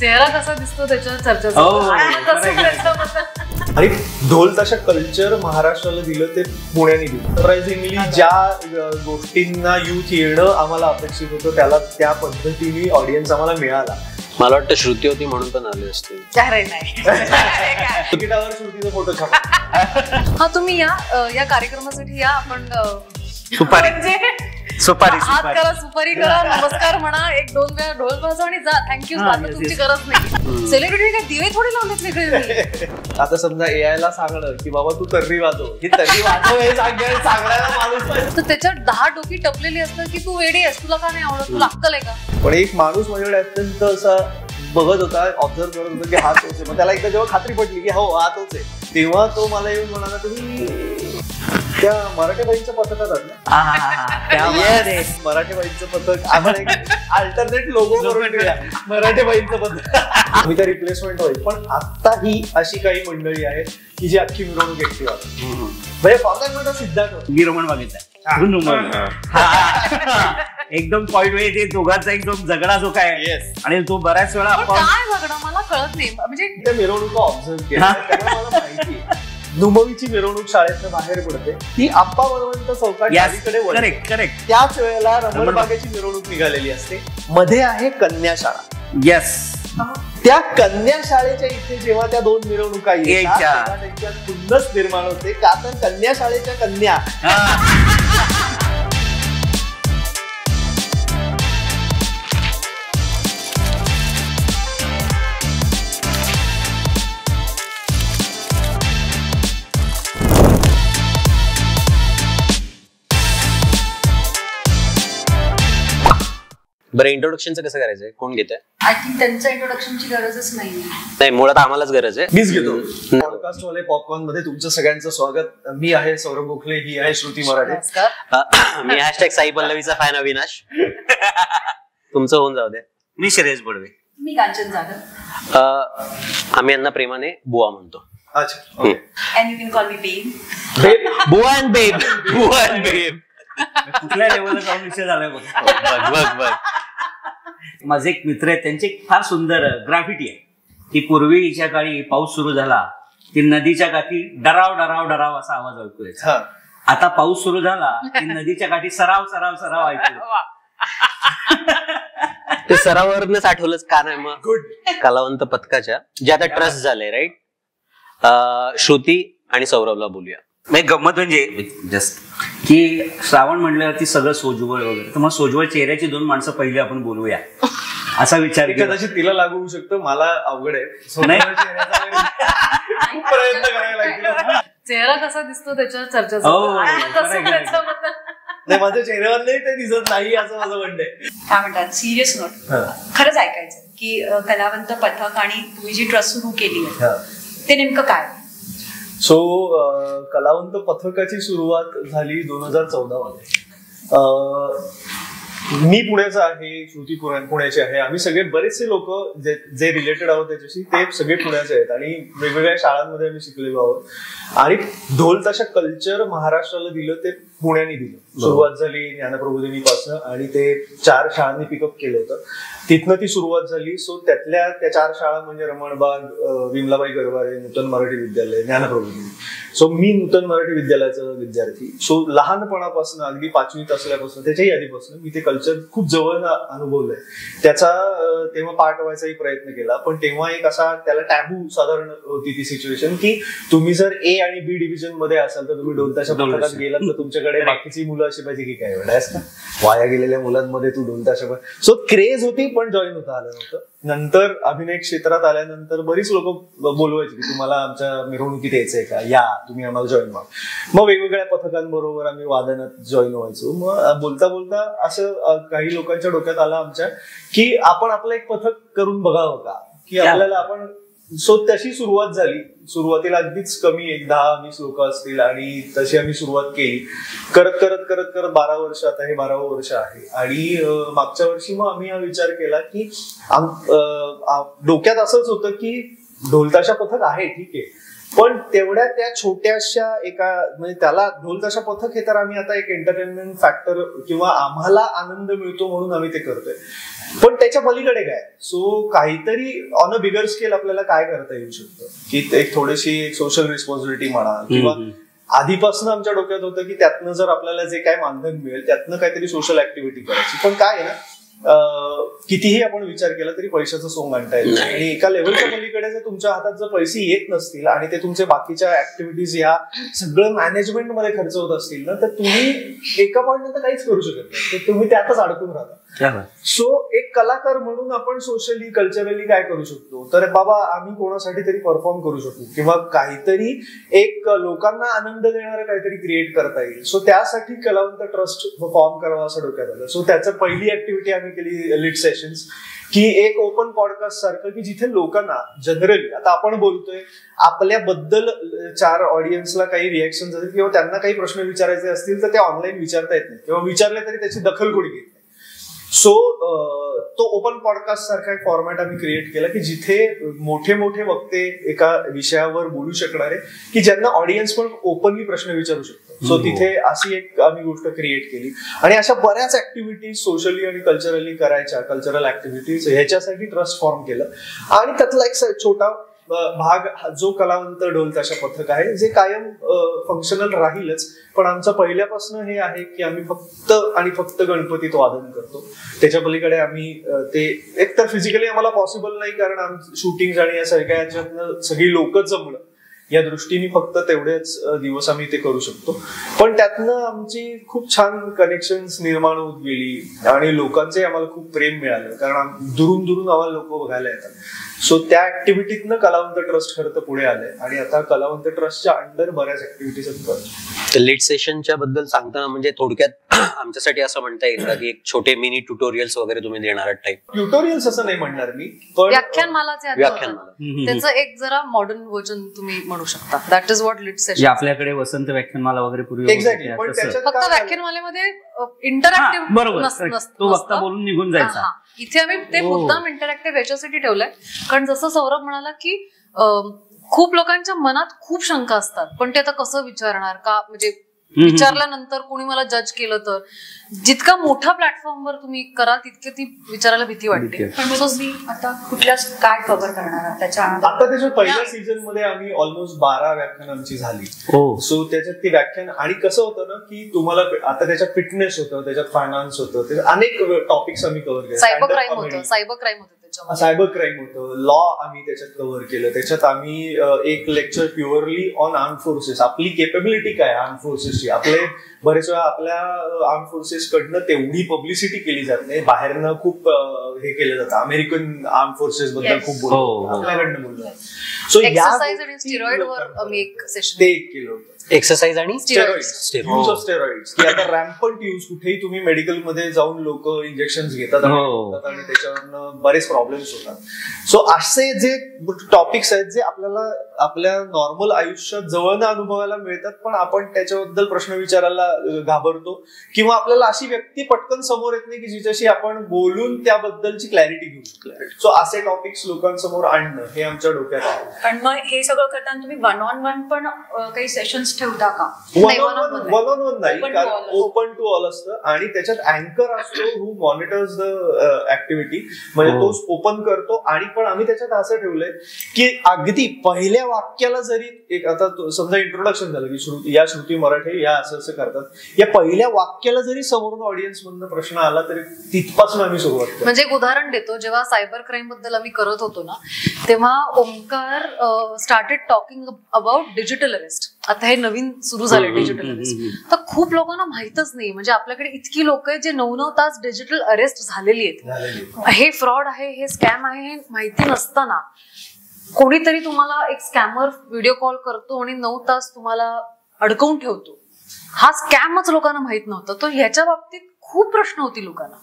चेहरा कसा दिसतो त्याच्यावर चर्चा आणि ढोल ताशा कल्चर महाराष्ट्राला दिलं ते पुण्याने दिलं. सरप्राइझिंगली ज्या गोष्टींना यूथ येणं आम्हाला अपेक्षित होतं त्याला त्या पद्धतीने ऑडियन्स आम्हाला मिळाला. मला वाटतं श्रुती होती म्हणून पण आले असते. तिकिटावर श्रुतीचा फोटो छापा. हा तुम्ही या कार्यक्रमासाठी या. आपण सुपारी हात करा, सुपारी करा, नमस्कार म्हणा, एक दोन वेळा ढोल वाजवा आणि जा. थँक्यू. आता तुमची गरज नाही. सेलिब्रिटी काय दिवे थोडी लावलेत वेगळे. आता समजा AI ला सांगणं की बाबा तू तर्री वाजव, ही तर्री वाजव हे सांगायला माणूस तर त्याच्यात 10 डोकी टपलेली असतं की तू वेडी आहेस, तुला का नाही आवडत, तुला अक्कल आहे का. पण एक माणूस माझ्याकडे अत्यंत असा बघत होता, ऑब्झर्व करत होता की हा तोच आहे. मग त्याला एकदा जेव्हा खात्री पडली की हो हा तोच आहे, तेव्हा तो मला येऊन म्हणाला तुम्ही त्या मराठी बाईंचं पथकात आहात ना. मराठी बाईंचं पथक आम्हाला एक अल्टरनेट लोगो करून ठेवूया, मराठी बाईंचं पथक. मी त्या रिप्लेसमेंट होईल. पण आत्ताही अशी काही मंडळी आहेत की जी अख्खी मिरवणूक एकटी वाजतात. म्हणजे फॉर म्हणतो सिद्धार्थ मी रमण बघितला एकदम पॉइंट वे ते दोघांचा एकदम झगडा जो काय आणि तो बऱ्याच वेळा काय झगडा मला कळत नाही. म्हणजे त्या मिरवणुका ऑब्झर्व केल्या त्यामुळे मला माहिती आहे. नुमवीची मिरवणूक शाळेतनं बाहेर पडते, ती आप्पा बळवंत चौकाकडे करेक्ट. त्याच वेळेला रमणबागेची मिरवणूक निघालेली असते. मध्ये आहे कन्या शाळा. येस. त्या कन्या शाळेच्या इथे जेव्हा त्या दोन मिरवणुका यायच्या त्यांच्यात खुन्नस निर्माण होते, का तर कन्या शाळेच्या कन्या बरं, इंट्रोडक्शनचं कसं करायचंय? कोण घेतंय? आय थिंक त्यांच्या इंट्रोडक्शनची गरजच नाही, मुळात आम्हालाच गरज आहे. मीच घेतो. पॉडकास्ट वाले पॉपकॉर्न मध्ये तुमचं सगळ्यांचं स्वागत. मी आहे सौरभ गोखले, ही आहे श्रुती मराठे. मी हॅशटॅग साई पल्लवीचा फॅन अविनाश. तुमचं होऊन जाऊ दे. मी श्रेयस बडवे. मी कांचन जाधव. आम्ही यांना प्रेमाने बुवा म्हणतो. अच्छा. अँड यू कॅन कॉल मी बेब. बुवा अँड बेब. बुवा अँड बेब. कुठल्या लेवलला जाऊन विषय झालाय बघ. माझे एक मित्र आहेत, त्यांची एक फार सुंदर ग्राफिटी आहे की पूर्वीच्या काळी पाऊस सुरू झाला की नदीच्या काठी डराव डराव डराव असा आवाज ऐकू यायचा. आता पाऊस सुरू झाला की नदीच्या काठी सराव सराव सराव ऐकू. ते सरावरच आठवलंच का नाही मग. गुड. कलावंत पथकाच्या जे आता ट्रस्ट झालंय राईट, श्रुती आणि सौरभला बोलूया. गंमत म्हणजे जस्ट की श्रावण म्हणल्यावरती सगळं सोजवळ वगैरे, तर मग सोजवळ चेहऱ्याची दोन माणसं पहिले आपण बोलूया असा विचार केला. कदाचित तिला लागू होऊ शकतं, मला अवघड आहे. खूप प्रयत्न करायला लागतील. चेहरा कसा दिसतो त्याच्यावर चर्चा नाही, माझ्या चेहऱ्यावर नाही ते दिसत नाही असं माझं म्हणणं आहे. काय म्हणतात, सिरियस नोट खरंच ऐकायचं की कलावंत पथक आणि तुम्ही जी ट्रस्ट सुरू केली ते नेमकं काय. सो कलावंत पथकाची सुरुवात झाली 2014 मध्ये. मी पुण्याचा आहे, श्रुती पुण्याची आहे. आम्ही सगळे बरेचसे लोक जे रिलेटेड आहोत त्याच्याशी ते सगळे पुण्याचे आहेत आणि वेगवेगळ्या शाळांमध्ये आम्ही शिकलेलो आहोत. आणि ढोल ताशा कल्चर महाराष्ट्राला दिलं ते पुण्याने दिलं. सुरुवात झाली ज्ञानप्रबोधिनीपासून आणि ते 4 शाळांनी पिकअप केलं होतं. तिथनं ती सुरुवात झाली. सो त्यातल्या त्या 4 शाळा म्हणजे रमणबाग, विमलाबाई गरवारे, नूतन मराठी विद्यालय, ज्ञानप्रबोधिनी. सो मी नूतन मराठी विद्यालयाचा विद्यार्थी. सो लहानपणापासून अगदी 5वीत असल्यापासून त्याच्याही आधीपासून मी ते कल्चर खूप जवळ अनुभवलंय. त्याचा तेव्हा पार्ट व्हायचाही प्रयत्न केला, पण तेव्हा एक असा त्याला टॅबू साधारण होती ती सिच्युएशन की तुम्ही जर A आणि B डिव्हिजन मध्ये असाल तर तुम्ही ढोल ताशा पथकात गेलात तर तुमच्याकडे बाकीची मुलं अशी पाहिजे की काय वेळास का वाया गेलेल्या मुलांमध्ये तू ढोल ताशा. सो क्रेज होती पण जॉईन होता आलं नव्हतं. नंतर अभिनय क्षेत्रात आल्यानंतर बरीच लोक बोलवायची की तुम्हाला आमच्या मिरवणुकीत यायचंय का, या तुम्ही आम्हाला जॉईन व्हा. मग वेगवेगळ्या पथकांबरोबर आम्ही वादनात जॉईन व्हायचो. मग बोलता बोलता असं काही लोकांच्या डोक्यात आलं आमच्या की आपण आपलं एक पथक करून बघावं का, की आपल्याला आपण. सो तशी सुरुवात झाली. सुरुवातीला अगदीच कमी 10-20 लोक असतील आणि तशी आम्ही सुरुवात केली. करत करत करत करत 12 वर्ष, आता हे 12वं वर्ष आहे. आणि मागच्या वर्षी मग आम्ही हा विचार केला की डोक्यात असंच होतं की ढोल ताशा पथक आहे ठीक आहे, पण तेवढ्या त्या छोट्याशा एका म्हणजे त्याला ढोल ताशा पथक हे तर आम्ही आता एक एंटरटेनमेंट फॅक्टर किंवा आम्हाला आनंद मिळतो म्हणून आम्ही ते करतोय. पण त्याच्या पलीकडे काय, सो काहीतरी ऑन अ बिगर स्केल आपल्याला काय करता येऊ शकतं, की एक थोडीशी एक सोशल रिस्पॉन्सिबिलिटी म्हणा, किंवा आधीपासून आमच्या डोक्यात होतं की त्यातनं जर आपल्याला जे काय मानधन मिळेल त्यातनं काहीतरी सोशल ऍक्टिव्हिटी करायची. पण काय आहे ना, कितीही आपण विचार केला तरी पैशाचं सोंग आणता येईल, आणि एका लेव्हलच्या पलीकडे जर तुमच्या हातात जर पैसे येत नसतील आणि ते तुमचे बाकीच्या ऍक्टिव्हिटीज या सगळं मॅनेजमेंट मध्ये खर्च होत असतील ना, तर तुम्ही एका पॉईंट नंतर काहीच करू शकत नाही, तुम्ही त्यातच अडकून राहता. सो एक कलाकार म्हणून आपण सोशली कल्चरली काय करू शकतो, तर बाबा आम्ही कोणासाठी तरी परफॉर्म करू शकतो किंवा काहीतरी एक लोकांना आनंद देणारं काहीतरी क्रिएट करता येईल. सो त्यासाठी कलावंत ट्रस्ट फॉर्म करावा असं डोक्यात आलं. सो त्याचं पहिली ऍक्टिव्हिटी आम्ही केली लिट सेशन्स, की एक ओपन पॉडकास्ट सारखं, की जिथे लोकांना जनरली आता आपण बोलतोय आपल्याबद्दल 4 ऑडियन्सला काही रिएक्शन असतील किंवा त्यांना काही प्रश्न विचारायचे असतील तर ते ऑनलाईन विचारता येत नाही किंवा विचारले तरी त्याची दखल कोणी घेत नाही. सो तो ओपन पॉडकास्ट सारखा एक फॉर्मॅट आम्ही क्रिएट केला, की जिथे मोठे मोठे वक्ते एका विषयावर बोलू शकणारे, की ज्यांना ऑडियन्स पण ओपनली प्रश्न विचारू शकतो. सो तिथे अशी एक आम्ही गोष्ट क्रिएट केली, आणि अशा बऱ्याच ऍक्टिव्हिटीज सोशली आणि कल्चरली करायच्या, कल्चरल ऍक्टिव्हिटीज ह्याच्यासाठी ट्रस्ट फॉर्म केलं. आणि त्यातला एक छोटा भाग जो कलावंत ढोल ताशा पथक आहे, जे कायम फंक्शनल राहीलच, पण आमचं पहिल्यापासून हे आहे की आम्ही फक्त आणि फक्त गणपतीत वादन करतो. त्याच्या पलीकडे आम्ही ते एकतर फिजिकली आम्हाला पॉसिबल नाही, कारण शूटिंग आणि या सगळ्या याच्यातनं सगळी लोकच जमलं, या दृष्टीने फक्त तेवढेच दिवस आम्ही ते करू शकतो. पण त्यातनं आमची खूप छान कनेक्शन्स निर्माण होत गेली आणि लोकांचे आम्हाला खूप प्रेम मिळालं, कारण दुरून दुरून आम्हाला लोक बघायला येतात. सो त्या ऍक्टिव्हिटीतनं कलावंत ट्रस्ट खरं तर पुढे आलंय, आणि आता कलावंत ट्रस्टच्या अंडर बऱ्याच ऍक्टिव्हिटीज करतो. लेट सेशनच्या बद्दल सांगताना म्हणजे थोडक्यात आमच्यासाठी असं म्हणता येईल का की एक छोटे मिनी ट्युटोरियल्स वगैरे तुम्ही देणार आहात टाईप? ट्युटोरियल्स असं नाही म्हणणार मी, पण व्याख्यानमालाचे त्याचं एक जरा मॉडर्न व्हर्जन तुम्ही म्हणू शकता. That is what lit session. आपल्याकडे वसंत व्याख्यानमाला वगैरे पूर्वी एक्झॅक्टली, पण फक्त व्याख्यानमालेमध्ये इंटरॅक्टिव्ह बरोबर तो वक्ता बोलून निघून जायचा. इथे आम्ही ते मुद्दाम इंटरॅक्टिव्ह याच्यासाठी ठेवलंय, कारण जसं सौरभ म्हणाला की खूप लोकांच्या मनात खूप शंका असतात, पण ते आता कसं विचारणार, का म्हणजे विचारल्यानंतर कोणी मला जज केलं तर. जितका मोठा प्लॅटफॉर्मवर तुम्ही कराल तितके ती विचारायला भीती वाटते. पण मग तुम्ही आता कुठल्या काय कव्हर करणार त्याच्या आता त्याच्या पहिल्या सीझन मध्ये आम्ही ऑलमोस्ट 12 व्याख्यान आमची झाली. सो त्याच्यात ती व्याख्यान, आणि कसं होतं ना की तुम्हाला आता त्याच्यात फिटनेस होतं, त्याच्यात फायनान्स होतं, अनेक टॉपिक्स आम्ही कव्हर केले. सायबर क्राईम होतं, सायबर क्राईम होतं, लॉ आम्ही त्याच्यात कव्हर केलं. त्याच्यात आम्ही एक lecture purely on arm forces, आपली केपेबिलिटी काय आर्म फोर्सेसची. आपले बरेच वेळा आपल्या आर्म फोर्सेस कडनं तेवढी पब्लिसिटी केली जात नाही, बाहेरनं खूप हे केलं जातं. अमेरिकन आर्म फोर्सेस बद्दल खूप बोलतो, आपल्याकडनं बोलतो. सो एक्सरसाइज आणि स्टेरॉइडवर आम्ही एक सेशन ते केलं होतं. एक्सरसाइज आणि स्टेरॉइड्स, की आता रॅम्पंट यूज कुठेही तुम्ही मेडिकल मध्ये जाऊन लोक इंजेक्शन घेतात आणि त्याच्यावरनं बरेच प्रॉब्लेम्स होतात. सो असे जे टॉपिक्स आहेत जे आपल्याला आपल्या नॉर्मल आयुष्यात जवळनं अनुभवायला मिळतात, पण आपण त्याच्याबद्दल प्रश्न विचारायला घाबरतो, किंवा आपल्याला अशी व्यक्ती पटकन समोर येत नाही की जिच्याशी आपण बोलून त्याबद्दलची क्लॅरिटी घेऊ शकतो. सो असे टॉपिक्स लोकांसमोर आणणं हे आमच्या डोक्यात आहे. पण मग हे सगळं करताना तुम्ही 1-on-1 पण काही सेशन्स ठेवता का? 1-on-1 नाही, कारण ओपन टू ऑल असतं, आणि त्याच्यात अँकर असतो हू मॉनिटर्स द ऍक्टिव्हिटी, म्हणजे तो ओपन करतो. आणि पण आम्ही त्याच्यात असं ठेवलंय की अगदी पहिल्या वाक्याला जरी एक, आता समजा इंट्रोडक्शन झालं की या श्रुती मराठे या असं असं करतात, या पहिल्या वाक्याला जरी समोरून ऑडियन्स मधनं प्रश्न आला तरी तिथपासून आम्ही सुरुवात करतो. म्हणजे एक उदाहरण देतो, जेव्हा सायबर क्राईम बद्दल आम्ही करत होतो ना, तेव्हा Omkar started talking about digital arrest. आता हे नवीन सुरू झाले डिजिटल अरेस्ट, तर खूप लोकांना माहितच नाही. म्हणजे आपल्याकडे इतकी लोक आहेत जे 9-9 तास डिजिटल अरेस्ट झालेली आहेत. हे फ्रॉड आहे, हे स्कॅम आहे, हे माहिती नसताना कोणीतरी तुम्हाला एक स्कॅमर व्हिडिओ कॉल करतो आणि 9 तास तुम्हाला अडकवून ठेवतो. हा स्कॅमच लोकांना माहित नव्हता. तो ह्याच्या बाबतीत खूप प्रश्न होती लोकांना,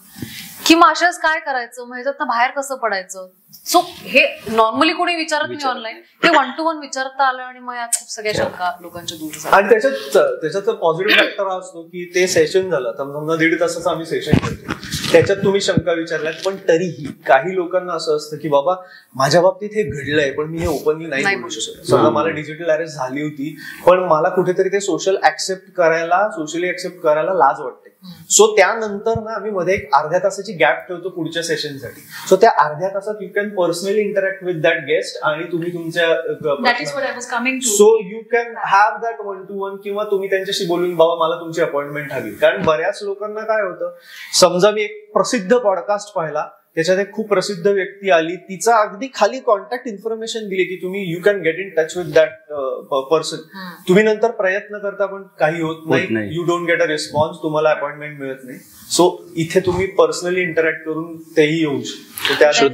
की मग अशाच काय करायचं, मग ह्याच्यात बाहेर कसं पडायचं. सो हे नॉर्मली कोणी विचारत नाही ऑनलाईन, हे 1-to-1 विचारता आलं, आणि मग यात खूप सगळ्या शंका लोकांच्या दूर झाल्या. आणि त्याच्यात पॉझिटिव्ह फॅक्टर हा असतो की ते सेशन झालं, समजा 1.5 तासाचं आम्ही सेशन करतो, त्याच्यात तुम्ही शंका विचारल्यात, पण तरीही काही लोकांना असं असतं की बाबा माझ्या बाबतीत हे घडलंय पण मी हे ओपनली नाही बोलू शकत. समजा मला डिजिटल अरेस्ट झाली होती पण मला कुठेतरी ते सोशली ऍक्सेप्ट करायला लाज वाटते. सो त्यानंतर ना आम्ही मध्ये एक अर्ध्या तासाची गॅप ठेवतो पुढच्या सेशनसाठी. सो त्या अर्ध्या तासात you can personally interact with that guest आणि तुम्ही तुमच्या so you can have that 1-to-1 किंवा तुम्ही त्यांच्याशी बोलून बाबा मला तुमची अपॉइंटमेंट हवी. कारण बऱ्याच लोकांना काय होतं, समजा मी एक प्रसिद्ध पॉडकास्ट पाहिला, त्याच्यात एक खूप प्रसिद्ध व्यक्ती आली, तिचा अगदी खाली कॉन्टॅक्ट इन्फॉर्मेशन दिली की तुम्ही you can get in touch with that person. तुम्ही नंतर प्रयत्न करता पण काही होत नाही, you don't get a response, तुम्हाला अपॉइंटमेंट मिळत नाही. सो इथे तुम्ही पर्सनली इंटरॅक्ट करून तेही येऊ शकतो.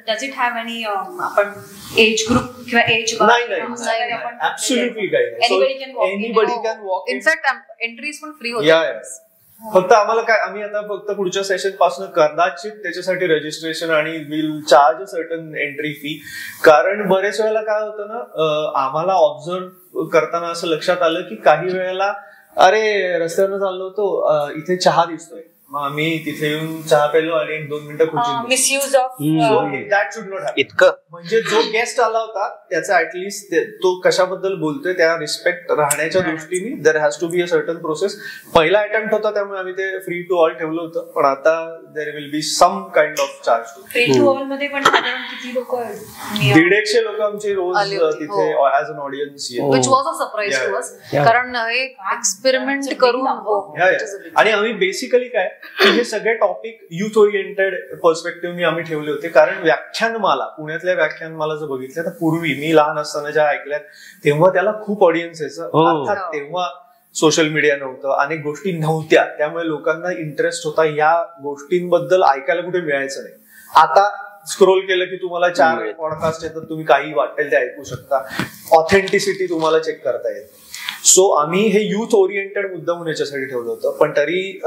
डज इट हॅव एनी आपण एज ग्रुप किंवा एज नाही ऍब्सोल्युटली काही नाही. Anybody can walk. In fact entries पण फ्री होतात. फक्त आम्हाला काय, आम्ही आता फक्त पुढच्या सेशन पासून कदाचित त्याच्यासाठी रजिस्ट्रेशन आणि will charge certain entry fee. कारण बरेच वेळेला काय होतं ना, आम्हाला ऑब्झर्व करताना असं लक्षात आलं की काही वेळेला अरे रस्त्यावरनं चाललो होतो, इथे चहा दिसतोय, मग आम्ही तिथे येऊन चहा पेलो आणि 1-2 मिनिटं खुर्ची. Misuse of that should not happen. इतकं म्हणजे जो गेस्ट आला होता त्याचा ऍटलिस्ट तो कशाबद्दल बोलतोय त्या रिस्पेक्ट राहण्याच्या दृष्टीने there has to be a certain process. पहिला अटेम्प्ट होता त्यामुळे आम्ही ते फ्री टू ऑल ठेवलं होतं, पण आता there will be some kind of charge to. Free to all मध्ये पण साधारण किती लोक? 150 लोक आमचे रोज तिथे as an audience. Which was a surprise to us, कारण हे एक्सपेरिमेंट करून. आणि आम्ही बेसिकली काय की हे सगळे टॉपिक युथ ओरिएंटेड पर्स्पेक्टिव्हनी आम्ही ठेवले होते. कारण व्याख्यानमाला, पुण्यातल्या व्याख्यानमाला जर बघितल्या तर पूर्वी मी लहान असताना ज्या ऐकल्यात तेव्हा त्याला खूप ऑडियन्स यायचं. अर्थात तेव्हा सोशल मीडिया नव्हतं, अनेक गोष्टी नव्हत्या, त्यामुळे लोकांना इंटरेस्ट होता या गोष्टींबद्दल ऐकायला कुठे मिळायचं नाही. आता स्क्रोल केलं की तुम्हाला 4 पॉडकास्ट येतात, तुम्ही काही वाटेल ते ऐकू शकता, ऑथेंटिसिटी तुम्हाला चेक करता येते. सो आम्ही हे युथ ओरिएंटेड मुद्दाम याच्यासाठी ठेवलं होतं. पण तरी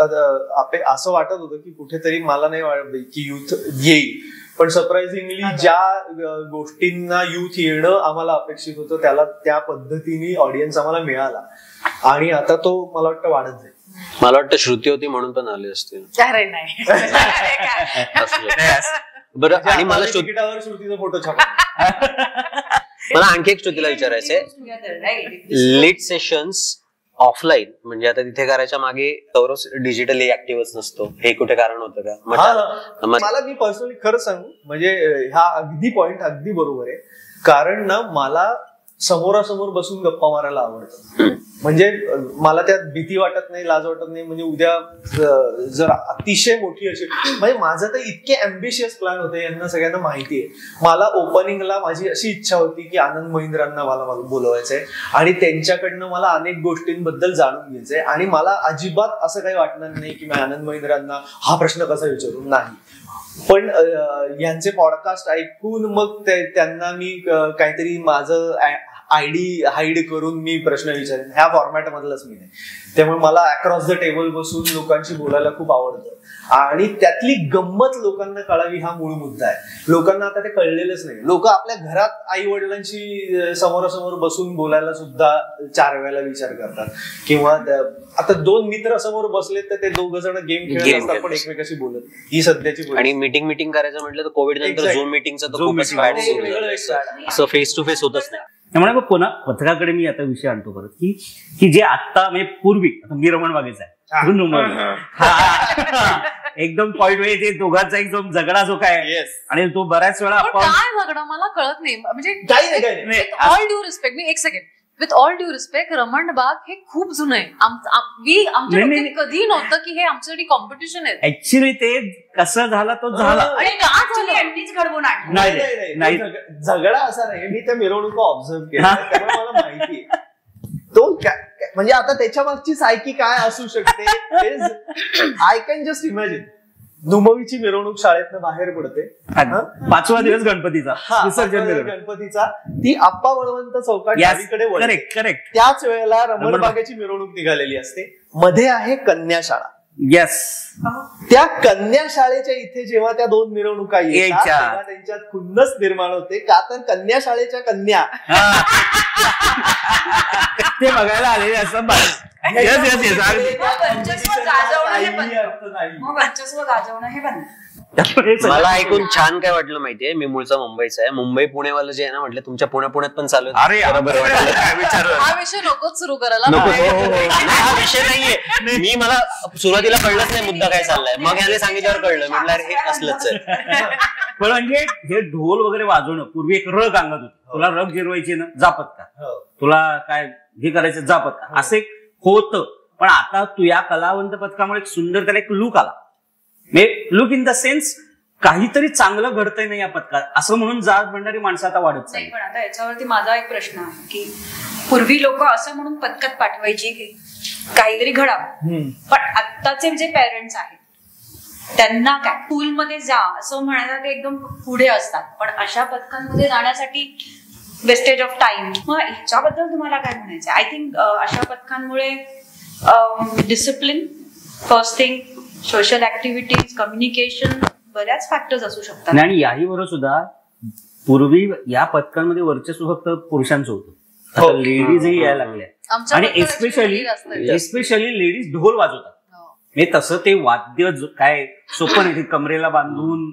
असं वाटत होतं की कुठेतरी मला नाही वाटत की युथ येईल, पण सरप्राइझिंगली ज्या गोष्टींना युथ येणं आम्हाला अपेक्षित होतं त्याला त्या पद्धतीने ऑडियन्स आम्हाला मिळाला आणि आता तो मला वाटतं वाढत जाईल. मला वाटतं श्रुती होती म्हणून पण आले असतील. बरं, आणि मला तिकिटावर श्रुतीचा फोटो छापा. मला आणखी एक श्रुतीला विचारायचंय, लेट सेशन्स ऑफलाईन म्हणजे आता तिथे करायच्या मागे डिजिटली ऍक्टिव्हच नसतो, हे कुठे कारण होतं का? मला मी पर्सनली खरं सांगू म्हणजे हा अगदी पॉइंट अगदी बरोबर आहे. कारण ना मला समोरासमोर बसून गप्पा मारायला आवडतं. म्हणजे मला त्यात भीती वाटत नाही, लाज वाटत नाही. म्हणजे उद्या जर अतिशय मोठी अशी, म्हणजे माझं तर इतके अम्बिशियस प्लॅन होते, यांना सगळ्यांना माहिती आहे. मला ओपनिंगला माझी अशी इच्छा होती की आनंद महिंद्रांना मला बोलवायचंय आणि त्यांच्याकडनं मला अनेक गोष्टींबद्दल जाणून घ्यायचंय. आणि मला अजिबात असं काही वाटणार नाही की मी आनंद महिंद्रांना हा प्रश्न कसा विचारू, नाही. पण यांचे पॉडकास्ट ऐकून मग त्यांना मी काहीतरी माझं आयडी हाईड करून मी प्रश्न विचारेन, ह्या फॉर्मॅट मधलाच मी नाही. त्यामुळे मला अक्रॉस द टेबल बसून लोकांशी बोलायला खूप आवडतं आणि त्यातली गंमत लोकांना कळावी हा मूळ मुद्दा आहे. लोकांना आता ते कळलेलंच नाही. लोक आपल्या घरात आई वडिलांशी समोरासमोर बसून बोलायला सुद्धा 4 वेळेला विचार करतात. किंवा आता 2 मित्र समोर बसलेत तर ते 2 जण गेम खेळत असतात पण एकमेकाशी बोलत. ही सध्याची. आणि मीटिंग करायचं म्हटलं तर कोविड नंतर झूम मीटिंगचं तर खूपच बॅड असं फेस टू फेस होतच नाही. त्यामुळे मग पुन्हा पथकाकडे मी आता विषय आणतो परत की जे आता म्हणजे पूर्वी, आता मी रमण बागेचा आहे, एकदम पॉइंट वे ते दोघांचा एकदम झगडा जो काय आणि तो बऱ्याच वेळा काय झगडा मला कळत नाही. म्हणजे ऑल ड्यू रिस्पेक्ट, मी एक second, with all due respect, Raman बाग हे खूप जुनं आहे. आमच्या कधी नव्हतं की हे आमच्यासाठी कॉम्पिटिशन आहे. ऍक्च्युली ते कसं झालं तो झाला घडवून नाही. झगडा असा नाही, मी त्या मिरवणुका ऑब्झर्व केल्या त्यामुळे मला माहिती आहे तो म्हणजे आता त्याच्या मागची सायकी काय असू शकते. I can just imagine. नुमवीची मिरवणूक शाळेतनं बाहेर पडते, 5वा दिवस गणपतीचा, गणपतीचा, ती आप्पा बळवंत चौकात डावीकडे वळते. करेक्ट. त्याच वेळेला रमणबागेची मिरवणूक निघालेली असते. मध्ये आहे कन्याशाळा. येस. त्या कन्या शाळेच्या इथे जेव्हा त्या 2 मिरवणुका येतात तेव्हा त्यांच्यात खुन्नस निर्माण होते. का तर कन्या शाळेच्या कन्या ते बघायला आलेले असं वर्चस्व गाजवणं हे बंद. मला ऐकून छान काय वाटलं माहितीये, मी मूळचा मुंबईचा आहे, मुंबई पुणेवालं जे आहे ना, म्हटलं तुमच्या पुण्यात पण चालू आहे. हा विषय नकोच सुरू करायला. हा विषय नाहीये. मी मला सुरुवातीला कळलंच नाही मुद्दा काय चाललाय, मग याने सांगितल्यावर कळलं. म्हटलं अरे हे असलंच आहे. पण म्हणजे हे ढोल वगैरे वाजवणं, पूर्वी एक रग अंगात होती. तुला रग जिरवायची ना, जापत का, तुला काय हे करायचं जापत का, असं एक होतं. पण आता तू या कलावंत पथकामुळे एक सुंदर त्याला एक लुक आला. लुक इन द सेन्स काहीतरी चांगलं घडतंय नाही या पथकात असं म्हणून जात म्हणणारी माणसं आता वाढत नाही. पण आता याच्यावरती माझा एक प्रश्न आहे की पूर्वी लोक असं म्हणून पथकात पाठवायची की काहीतरी घडावं, पण आत्ताचे जे पेरेंट्स आहेत त्यांना काय स्कूलमध्ये जा असं म्हणायला ते एकदम पुढे असतात, पण अशा पथकांमध्ये जाण्यासाठी वेस्टेज ऑफ टाइम. मग ह्याच्याबद्दल तुम्हाला काय म्हणायचं? आय थिंक अशा पथकांमुळे discipline, first thing, social activities, communication, बऱ्याच फॅक्टर्स असू शकतात. आणि याही बरोबर सुद्धा पूर्वी या पथकांमध्ये वर्चस्व फक्त पुरुषांचं होतं, लेडीजही यायला लागल्या. आणि एस्पेशली लेडीज ढोल वाजवतात. तसं ते वाद्य काय सोपं नाही, कमरेला बांधून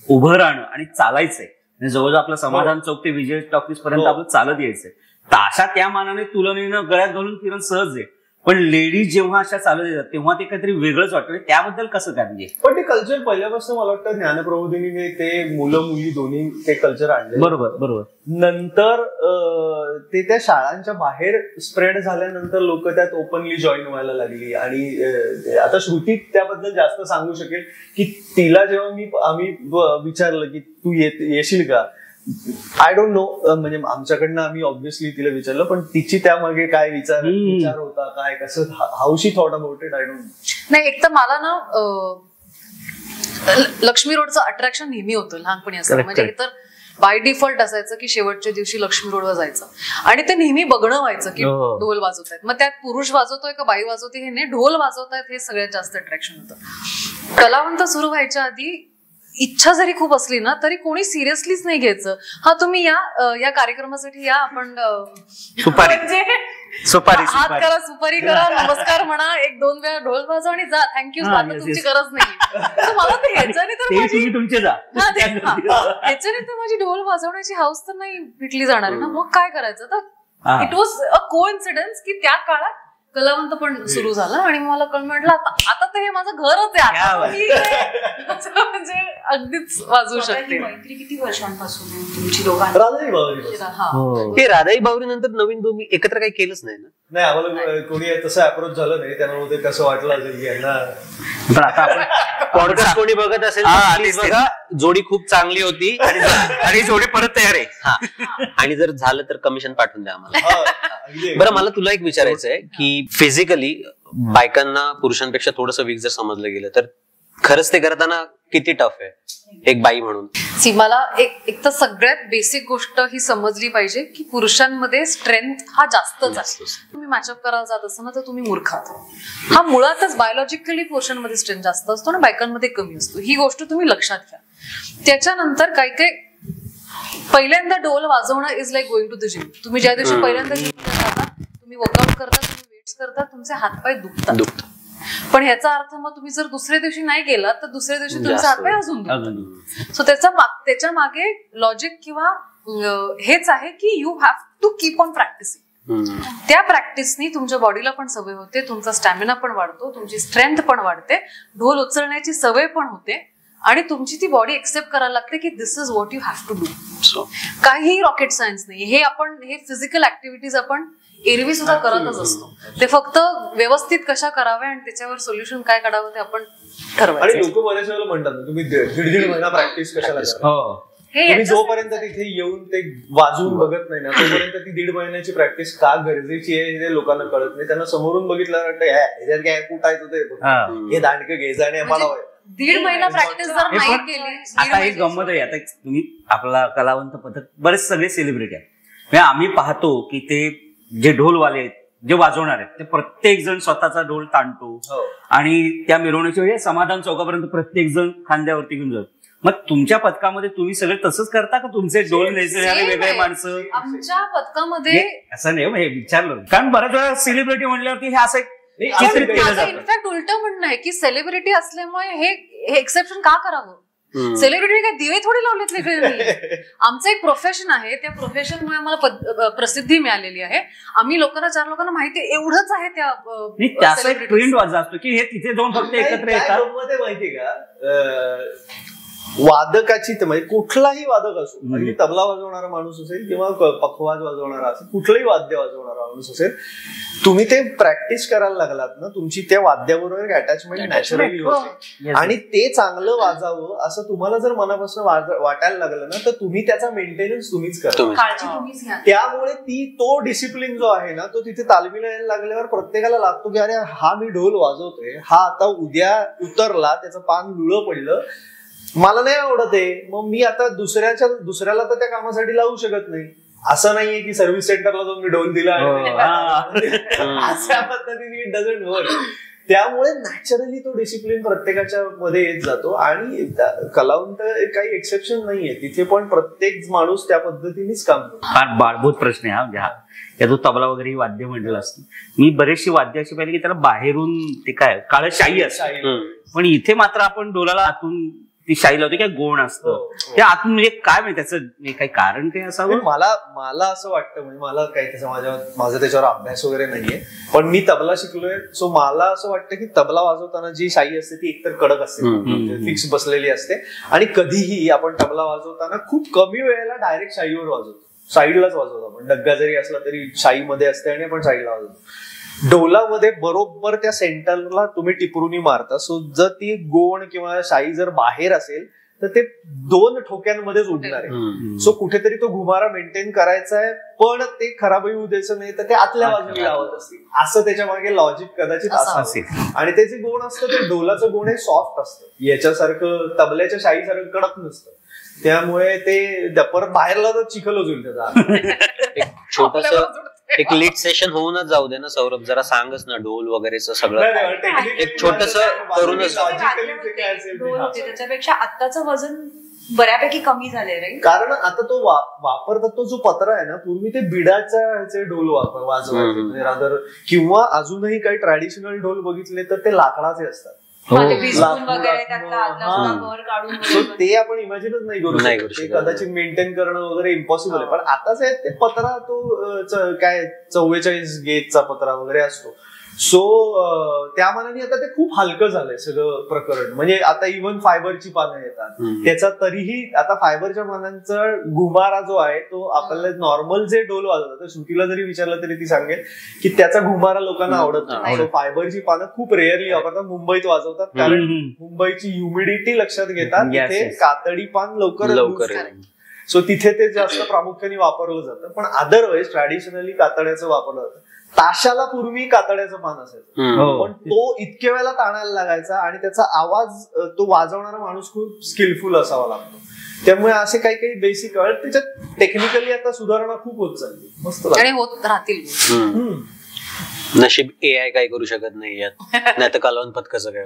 उभं राहणं आणि चालायचंय. जवळजवळ आपलं समाधान चौक ते विजय टॉकीज पर्यंत आपलं चालत यायचंय. ताशा त्या मानाने तुलनेनं गळ्यात घालून फिरणं सहज आहे, पण लेडीज जेव्हा अशा चालत येतात तेव्हा ते काहीतरी वेगळंच वाटतं. त्याबद्दल कसं काय म्हणजे? पण ते कल्चर पहिल्यापासून मला वाटतं ज्ञानप्रबोधिनीने ते मुलं मुली दोन्ही ते कल्चर आणले. बरोबर. नंतर ते त्या शाळांच्या बाहेर स्प्रेड झाल्यानंतर लोक त्यात ओपनली जॉईन व्हायला लागली. आणि आता श्रुती त्याबद्दल जास्त सांगू शकेल की तिला जेव्हा आम्ही विचारलं की तू येशील का, आय डोंट नो, म्हणजे आमच्याकडनं आम्ही ऑब्व्हियसली तिला विचारलं, पण तिची त्यामागे काय विचार होता, काय कसं, how she thought about it, I don't know. नाही, एक तर मला ना लक्ष्मी रोडचं अट्रॅक्शन नेहमी होतं लहानपणी असं, म्हणजे तर बाय डिफॉल्ट असायचं की शेवटच्या दिवशी लक्ष्मी रोडवर जायचं आणि ते नेहमी बघणं व्हायचं की ढोल वाजवतायत. मग त्यात पुरुष वाजवतोय का बाई वाजवते हे नाही, ढोल वाजवतायत हे सगळ्यात जास्त अट्रॅक्शन होतं. कलावंत सुरू व्हायच्या आधी इच्छा जरी खूप असली ना तरी कोणी सिरियसलीच नाही घ्यायचं. हा तुम्ही या कार्यक्रमासाठी या, आपण सुपारी हात करा, सुपारी करा, नमस्कार म्हणा, 1-2 वेळा ढोल वाजवा आणि जा, थँक्यू, आता तुमची गरज नाही. मला तर ह्याच्याने तर माझी ढोल वाजवण्याची हाऊस तर नाही भेटली जाणार आहे ना. मग काय करायचं? तर इट वॉज अ कोइन्सिडन्स की त्या काळात कलावंत पण सुरू झाला आणि मला म्हटलं आता तर हे माझं घरच आहे, म्हणजे अगदीच वाजवू शकते. मैत्री किती वर्षांपासून तुमची दोघांची? हे राधाई बावरी नंतर नवीन तुम्ही एकत्र काही केलंच नाही ना? नाही, आम्हाला कोणी तसं अप्रोच झालं नाही, त्यामुळे ते कसं वाटलं असेल की यांना. पण आता आपण पॉडकास्ट कोणी बघत असेल बघा, जोडी खूप चांगली होती आणि जोडी परत तयार आहे, आणि जर झालं तर कमिशन पाठवून द्या आम्हाला. बरं, मला तुला एक विचारायचं आहे की फिजिकली बायकांना पुरुषांपेक्षा थोडंसं वीक जर समजलं गेलं तर खरंच ते करताना किती टफ आहे एक बाई म्हणून? मला एक तर सगळ्यात बेसिक गोष्ट ही समजली पाहिजे की पुरुषांमध्ये स्ट्रेंथ हा जास्तच असतो. तुम्ही मॅचअप करायला जात असताना तर तुम्ही मूर्ख आहात. हा मुळातच बायोलॉजिकली पुरुषांमध्ये स्ट्रेंथ जास्त असतो आणि बायकांमध्ये कमी असतो. ही गोष्ट तुम्ही लक्षात घ्या. त्याच्यानंतर काही पहिल्यांदा ढोल वाजवणं is like going to the gym. तुम्ही ज्या दिवशी पहिल्यांदा जिमला जाता, तुम्ही वर्कआउट करता, तुम्ही वेट्स करता, तुमचे हातपाय दुखतात. पण ह्याचा अर्थ मग तुम्ही जर दुसऱ्या दिवशी नाही गेलात तर दुसऱ्या दिवशी तुमचे हातपाय अजून दुखतात. सो त्याच्या मागे लॉजिक किंवा हेच आहे की you have to keep on practising. त्या प्रॅक्टिसनी तुमच्या बॉडीला पण सवय होते, तुमचा स्टॅमिना पण वाढतो, तुमची स्ट्रेंथ पण वाढते, ढोल उचलण्याची सवय पण होते आणि तुमची ती बॉडी एक्सेप्ट करायला लागते की this is what you have to do. काहीही रॉकेट सायन्स नाही. हे फिजिकल ऍक्टिव्हिटीज आपण एरवी सुद्धा करतच असतो. ते फक्त व्यवस्थित कशा कराव्या आणि त्याच्यावर सोल्युशन काय काढावं ते आपण ठरवायचं. आणि लोक बऱ्याच वेळेला म्हणतात तुम्ही 1.5 महिना प्रॅक्टिस कशाला करा, तुम्ही जोपर्यंत तिथे येऊन ते वाजवून बघत नाही ना तोपर्यंत ती 1.5 महिन्याची प्रॅक्टिस का गरजेची आहे हे लोकांना कळत नाही. त्यांना समोरून बघितलं वाटतं ह्याच्यात काय कुठायचं ते, हे दांडकं घ्यायचं आणि मला 1.5 महिना प्रॅक्टिस जर नाही केली. आता एक गंमत आहे, आता तुम्ही आपला कलावंत पथक बरेच सगळे सेलिब्रिटी आहेत. आम्ही पाहतो की ते जे ढोलवाले आहेत, जे वाजवणार आहेत, ते प्रत्येक जण स्वतःचा ढोल ताणतो आणि त्या मिरवणुकीच्या वेळी समाधान चौकापर्यंत प्रत्येक जण खांद्यावरती घेऊन जातो. मग तुमच्या पथकामध्ये तुम्ही सगळे तसंच करता का? तुमचे डोल नेसणारे वेगळे माणसं? आमच्या पथकामध्ये असं नाही, हे विचारलं कारण बऱ्याच वेळा सेलिब्रिटी म्हणल्यावरती हे असं चित्रित केलं जातं. इनफॅक्ट उलट म्हणणं आहे की सेलिब्रिटी असल्यामुळे हे एक्सेप्शन का करावं? सेलिब्रिटी काय दिवे थोडी लावलेत वेगळे. आमचं एक प्रोफेशन आहे, त्या प्रोफेशनमुळे आम्हाला प्रसिद्धी मिळालेली आहे. आम्ही लोकांना 4 लोकांना माहिती एवढंच आहे त्याचा एक ट्रेंड असतो की हे तिथे जाऊन फक्त एकत्र येतात. माहितीये का, वादकाची म्हणजे कुठलाही वादक असो, म्हणजे तबला वाजवणारा माणूस असेल किंवा पखवाज वाजवणारा असेल, कुठलंही वाद्य वाजवणारा माणूस असेल, तुम्ही ते प्रॅक्टिस करायला लागलात ना, तुमची त्या वाद्याबरोबर एक अटॅचमेंट नॅचरली होते आणि ते चांगलं वाजावं असं तुम्हाला जर मनापासून वाटायला लागलं ना, तर तुम्ही त्याचा मेंटेनन्स तुम्हीच करा. त्यामुळे तो डिसिप्लिन जो आहे ना, तो तिथे तालमीला यायला लागल्यावर प्रत्येकाला लागतो की अरे हा मी ढोल वाजवतोय, हा आता उद्या उतरला, त्याचं पान लुळं पडलं, मला नाही आवडत आहे, मग मी आता दुसऱ्याला तर त्या कामासाठी लावू शकत नाही. असं नाहीये की सर्व्हिस सेंटरला जाऊन मी ढोल दिला अशा पद्धतीने इट डझंट वर्क. त्यामुळे नॅचरली तो डिसिप्लिन प्रत्येकाच्या मध्ये येत जातो आणि कलावंत काही एक्सेप्शन नाहीये तिथे, पण प्रत्येक माणूस त्या पद्धतीनेच काम करतो. फार बाळभूत प्रश्न आहे हा, या जो तबला वगैरे वाद्य म्हणलेलं असतं. मी बरेचशी वाद्य अशी पाहिली की त्याला बाहेरून ते काय काळ शाई असते, पण इथे मात्र आपण डोलाला आतून ती शाई लावते, काय गोण असतं ते आतून. म्हणजे काय माहिती त्याचं काही कारण काही असावं? मला असं वाटतं, म्हणजे मला काही त्याचा माझा त्याच्यावर अभ्यास वगैरे नाहीये, पण मी तबला शिकलोय, सो मला असं वाटतं की तबला वाजवताना जी शाई असते ती एकतर कडक असते, फिक्स बसलेली असते, आणि कधीही आपण तबला वाजवताना खूप कमी वेळेला डायरेक्ट शाईवर वाजवतो, साईडलाच वाजवतो आपण. डग्गा जरी असला तरी शाईमध्ये असते आणि आपण साईडला वाजवतो. डोलामध्ये बरोबर त्या सेंटरला तुम्ही टिपरुनी मारता, सो जर ती गोण किंवा शाई जर बाहेर असेल तर ते 2 ठोक्यांमध्येच उडणार आहे. सो कुठेतरी तो घुमारा मेंटेन करायचा आहे, पण ते खराब होऊ द्यायचं नाही, तर ते आतल्या बाजूला लावत असतील, असं त्याच्या मागे लॉजिक कदाचित असं असेल. आणि त्याचे गुण असतं, ते डोलाचं गुण हे सॉफ्ट असतं, याच्यासारखं तबल्याच्या शाईसारखं कडक नसतं. त्यामुळे ते परत बाहेरला तर चिखलच होईल त्याचा. छोटस एक लीड सेशन होऊनच जाऊ दे ना सौरभ, जरा सांगच ना ढोल वगैरेचं सगळं एक छोटस करूनच. त्याच्यापेक्षा आत्ताचं वजन बऱ्यापैकी कमी झालंय, कारण आता तो वापरतात तो जो पत्रा आहे ना, पूर्वी ते बिडाच्या ह्याचे ढोल वाजवायचे रादर, किंवा अजूनही काही ट्रॅडिशनल ढोल बघितले तर ते लाकडाचे असतात. ते आपण इमॅजिनच नाही करू शकत, कदाचित मेंटेन करणं वगैरे इम्पॉसिबल आहे. पण आताच आहे ते पत्रा, तो काय 44 गेजचा पत्रा वगैरे असतो. सो त्या मानाने आता ते खूप हलकं झालंय सगळं प्रकरण. म्हणजे आता इव्हन फायबरची पानं येतात, त्याचा तरीही आता फायबरच्या पानांचा घुमारा जो आहे तो आपल्याला नॉर्मल जे ढोल वाजवतात, श्रुतीला जरी विचारलं तरी ती सांगेल की त्याचा घुमारा लोकांना आवडत नाही. सो फायबरची पानं खूप रेअरली वापरतात, मुंबईत वाजवतात, कारण मुंबईची ह्युमिडिटी लक्षात घेतात, तिथे कातडी पान लवकर सो तिथे ते जास्त प्रामुख्याने वापरलं जातं. पण अदरवाईज ट्रॅडिशनली कातड्याचं वापरलं जातं. ताशाला पूर्वी कातड्याचं पान असायचं, पण तो इतक्या वेळेला ताणायला लागायचा आणि त्याचा आवाज तो वाजवणारा माणूस खूप स्किलफुल असावा लागतो. त्यामुळे असे काही काही बेसिक त्याच्यात टेक्निकली आता सुधारणा खूप होत चालली, मस्त आणि होत राहतील. नशीब AI काय करू शकत नाही यात, नाही तर कलावंत पद कसं काय.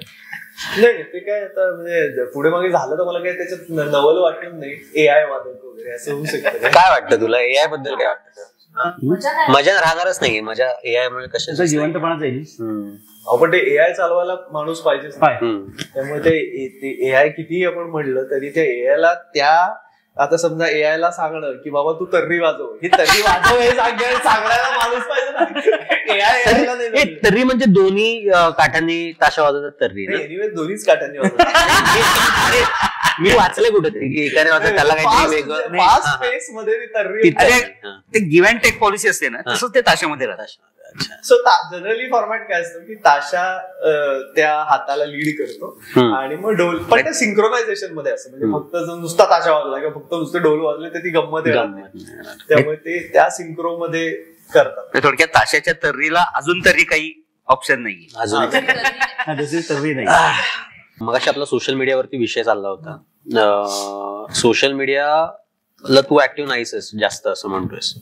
नाही ते काय आता म्हणजे पुढे मागे झालं तर मला काही त्याच्यात नवल वाटत नाही. AI वादक वगैरे असं होऊ शकतं. काय वाटतं तुला AI बद्दल? काय वाटतं? मजा राहणारच नाही माझ्या AI मुळे, कशाचा जिवंतपणा जाईल. आपण ते AI चालवायला माणूस पाहिजेच, त्यामुळे ते AI कितीही आपण म्हणलं तरी त्या AI ला आता समजा AI ला सांगणं की बाबा तू तर्री वाजव, ही तर्री वाजव हे सांगायला माणूस पाहिजे ना. तर्री म्हणजे दोन्ही काठांनी ताशा वाजवतात तर्री, दोन्हीच काठांनी वाजवतात. मी वाचलंय कुठेतरी एकाने वाचलं त्याला काहीतरी वेगळं फास्ट पेस मध्ये तर्री. ते गिव्ह अँड टेक पॉलिसी असते ना, तसंच ते ताशामध्ये राहतात. सो जनरली फॉर्मॅट काय असतं की ताशा त्या हाताला लीड करतो आणि मग ढोल, पण ते सिंक्रोनायझेशन मध्ये असतं. म्हणजे फक्त नुसता ताशा वाजला किंवा फक्त नुसतं ढोल वाजले तर ती गंमत येणार नाही, त्यामुळे ते त्या सिंक्रो मध्ये करतात. थोडक्यात ताशाच्या तर्रीला अजून तरी काही ऑप्शन नाही, अजून तर्री नाही. मग आपला सोशल मीडियावरती विषय चालला होता. सोशल मीडियाला तू ऍक्टिव्ह नाहीस जास्त असं म्हणतोयस,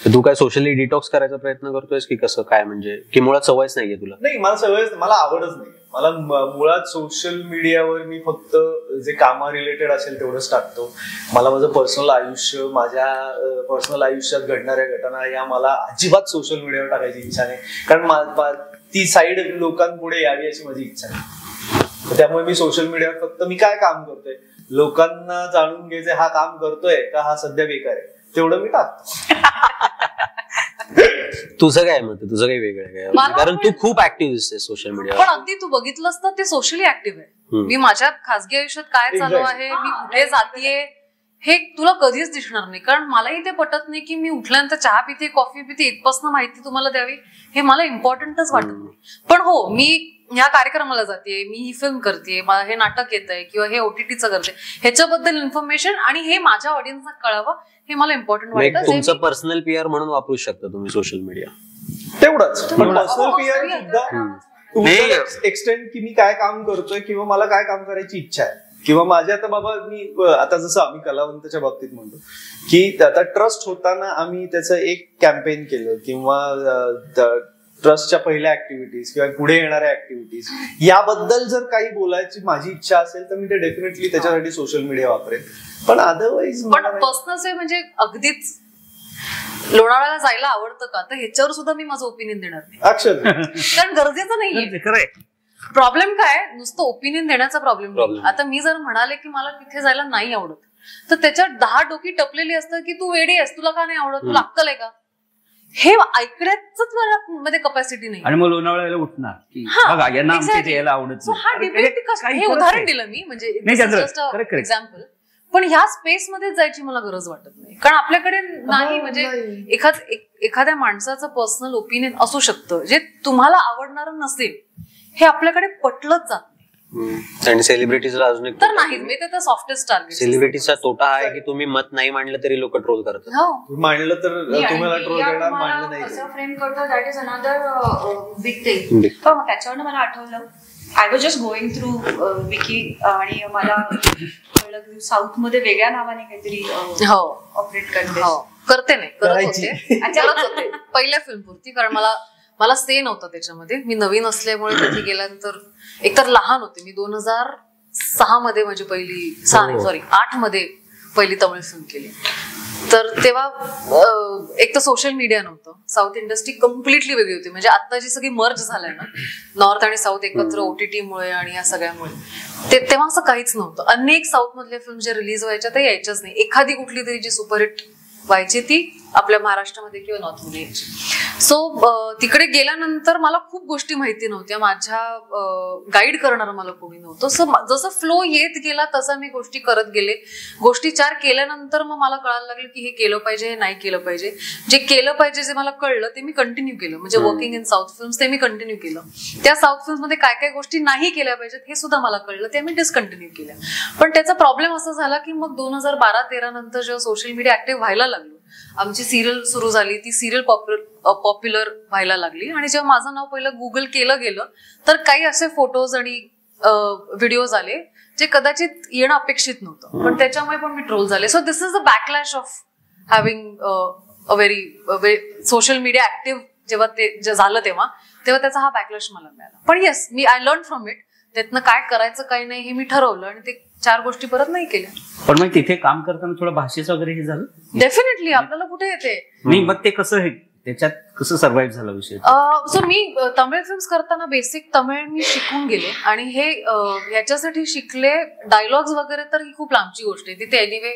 तू काय सोशली डिटॉक्स करायचा प्रयत्न करतोयस की कसं काय? म्हणजे की मुळात सवयच नाहीये तुला? नाही, मला सवयच, मला आवडच नाही. मला मुळात सोशल मीडियावर मी फक्त जे कामा रिलेटेड असेल तेवढंच टाकतो. मला माझं पर्सनल आयुष्य, माझ्या पर्सनल आयुष्यात घडणाऱ्या घटना या मला अजिबात सोशल मीडियावर टाकायची इच्छा नाही, कारण ती साईड लोकांपुढे यावी अशी माझी इच्छा नाही. त्यामुळे मी सोशल मीडियावर फक्त मी काय काम करतोय, लोकांना जाणून घ्यायचंय हा काम करतोय का हा सध्या बेकार आहे, तेवढं मी टाकतो. तुझं काय मत, तुझं काही वेगळं काय? कारण तू खूप ऍक्टिव्ह दिसते सोशल मीडियावर. पण अगदी तू बघितलंस तर ते सोशली ऍक्टिव्ह आहे. मी माझ्या खासगी आयुष्यात काय चालू आहे, मी कुठे जातीये, हे तुला कधीच दिसणार नाही. कारण मलाही ते पटत नाही की मी उठल्यानंतर चहा पिते, कॉफी पिते, इथपासून माहिती तुम्हाला द्यावी, हे मला इम्पॉर्टंटच वाटत नाही. पण हो, मी ह्या कार्यक्रमाला जाते, मी ही फिल्म करते, मला हे नाटक येत आहे किंवा हे OTTचं करते, ह्याच्याबद्दल इन्फॉर्मेशन आणि हे माझ्या ऑडियन्सना कळावं हे मला इम्पॉर्टंट वाटतं. तुमचं पर्सनल PR म्हणून वापरू शकता तुम्ही सोशल मीडिया, तेवढंच. पण पर्सनल PR सुद्धा एक्सटेंड की मी काय काम करतोय किंवा मला काय काम करायची इच्छा आहे, किंवा माझ्या आता बाबा मी आता जसं आम्ही कलावंतच्या बाबतीत म्हणतो की आता ट्रस्ट होताना आम्ही त्याचं एक कॅम्पेन केलं, किंवा ट्रस्टच्या पहिल्या ऍक्टिव्हिटीज किंवा पुढे येणाऱ्या ऍक्टिव्हिटीज याबद्दल जर काही बोलायची माझी इच्छा असेल तर मी ते डेफिनेटली त्याच्यासाठी सोशल मीडिया वापरेन. पण अदरवाईज पर्सनल म्हणजे अगदीच लोणावळ्याला जायला आवडतं का, तर ह्याच्यावर सुद्धा मी माझं ओपिनियन देणार नाही, कारण गरजेचं नाहीये. प्रॉब्लेम काय, नुसतं ओपिनियन देण्याचा प्रॉब्लेम नाही. आता मी जर म्हणाले की मला तिथे जायला नाही आवडत, तर त्याच्यात 10 डोकी टपलेली असतं की तू वेडी आहेस, तुला का नाही आवडत, तुला अक्कल आहे का, हे ऐकण्याच मध्ये कपॅसिटी नाही. आणि मग लोणावळ्याला उठणार की बघा यांना आमच्या यायला आवडत हा डिबेट. हे उदाहरण दिलं मी, म्हणजे एक्झाम्पल. पण ह्या स्पेस मध्ये जायची मला गरज वाटत नाही, कारण आपल्याकडे नाही, म्हणजे एखाद्या माणसाचं पर्सनल ओपिनियन असू शकतं जे तुम्हाला आवडणारं नसेल, हे आपल्याकडे पटलंच जात नाही. आणि सेलिब्रिटीजला अजून एक तर नाही, मी तर सॉफ्टेस्ट टार्गेट. सेलिब्रिटीचा तोटा हा आहे की तुम्ही मत नाही मांडलं तरी लोक ट्रोल करतात. मांडलं तर तुम्हाला ट्रोल करणार, मांडलं नाही असं फ्रेम करतो. That is another big thing. त्याच्यावर मला आठवलं, I was just going through Vicky आणि मला कळलं की साऊथ मध्ये वेगळ्या नावाने काहीतरी ऑपरेट करते नाही करत होते पहिल्या फिल्म पुरती, कारण मला से नव्हता त्याच्यामध्ये. मी नवीन असल्यामुळे तिथे गेल्यानंतर एकतर लहान होते मी. 2006 मध्ये माझी पहिली 8 मध्ये पहिली तमिळ फिल्म केली. तर तेव्हा एक तर सोशल मीडिया नव्हतं, साऊथ इंडस्ट्री कम्प्लिटली वेगळी होती. म्हणजे आता जी सगळी मर्ज झालंय ना, नॉर्थ आणि साऊथ एकत्र OTT मुळे आणि या सगळ्यामुळे, तेव्हा असं काहीच नव्हतं. अनेक साऊथ मधल्या फिल्म ज्या रिलीज व्हायच्या त्या यायच्याच नाही. एखादी कुठली तरी जी सुपरहिट व्हायची ती आपल्या महाराष्ट्रामध्ये किंवा नॉर्थमध्ये यायची. सो तिकडे गेल्यानंतर मला खूप गोष्टी माहिती नव्हत्या, माझ्या गाईड करणारं मला कोणी नव्हतं. सो जसं फ्लो येत गेला तसा मी गोष्टी करत गेले. गोष्टी 4 केल्यानंतर मग मला कळायला लागलं की हे केलं पाहिजे, हे नाही केलं पाहिजे. जे केलं पाहिजे, जे मला कळलं ते मी कंटिन्यू केलं. म्हणजे वर्किंग इन साऊथ फिल्म्स ते मी कंटिन्यू केलं. त्या साऊथ फिल्म्स मध्ये काय काय गोष्टी नाही केल्या पाहिजेत हे सुद्धा मला कळलं, ते मी डिस्कंटिन्यू केल्या. पण त्याचा प्रॉब्लेम असा झाला की मग 2012-13 नंतर जेव्हा सोशल मीडिया ऍक्टिव्ह व्हायला लागलो, आमची सिरियल सुरू झाली, ती सिरियल पॉप्युलर व्हायला लागली. आणि जेव्हा माझं नाव पहिलं गुगल केलं गेलं तर काही असे फोटोज आणि व्हिडिओज आले जे कदाचित येणं अपेक्षित नव्हतं, पण त्याच्यामुळे पण मी ट्रोल झाले. So this is the backlash of having a very social media active. जेव्हा ते झालं तेव्हा त्याचा हा बॅकलॅश मला मिळाला. पण yes, me I learn from it. त्यातनं काय करायचं काय नाही हे मी ठरवलं आणि ते 4 गोष्टी परत नाही केल्या. पण मग तिथे काम करताना थोडं भाषेचं वगैरे हे झालं? डेफिनेटली, आपल्याला कुठे येते नाही, मग ते कसं हे त्याच्यात कसं सर्व्हाइव्ह झाला विषय? सो मी तमिळ फिल्म्स करताना बेसिक तमिळ मी शिकून गेले आणि हे याच्यासाठी शिकले. डायलॉग्स वगैरे तर ही खूप लांबची गोष्ट आहे. तिथे एनिवे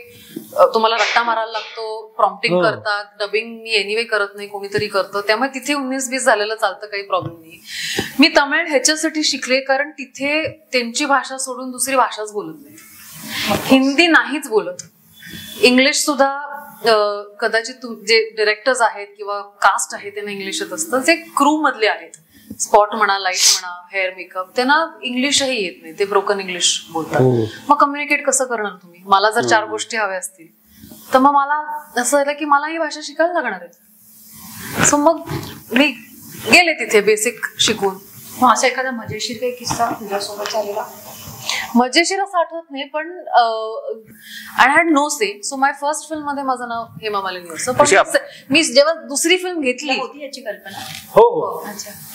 तुम्हाला रट्टा मारायला लागतो, प्रॉम्प्टिंग करतात, डबिंग मी एनिवे करत नाही, कोणीतरी करतं, त्यामुळे तिथे 19-20 झालेलं चालतं, काही प्रॉब्लेम नाही. मी तमिळ ह्याच्यासाठी शिकले कारण तिथे त्यांची भाषा सोडून दुसरी भाषाच बोलत नाही, हिंदी नाहीच बोलत. इंग्लिश सुद्धा कदाचित जे डिरेक्टर्स आहेत किंवा कास्ट आहे त्यांना इंग्लिशच असतं. जे क्रू मधले आहेत, स्पॉट म्हणा, लाईट म्हणा, हेअर मेकअप, त्यांना इंग्लिशही येत नाही, ते ब्रोकन इंग्लिश बोलतात. मग कम्युनिकेट कसं करणार तुम्ही? मला जर 4 गोष्टी हव्या असतील तर मग मला असं झालं की मला ही भाषा शिकायला लागणार आहे. सो मग मी गेले तिथे बेसिक शिकून. मग असा एखादा मजेशीर काही किस्सा तुझ्यासोबत झालेला? मजेशीर असं आठवत नाही, पण I had no say. So my first film मध्ये माझं नाव हेमा मालिनी होतं, पण मी जेव्हा दुसरी फिल्म घेतली होती याची कल्पना. हो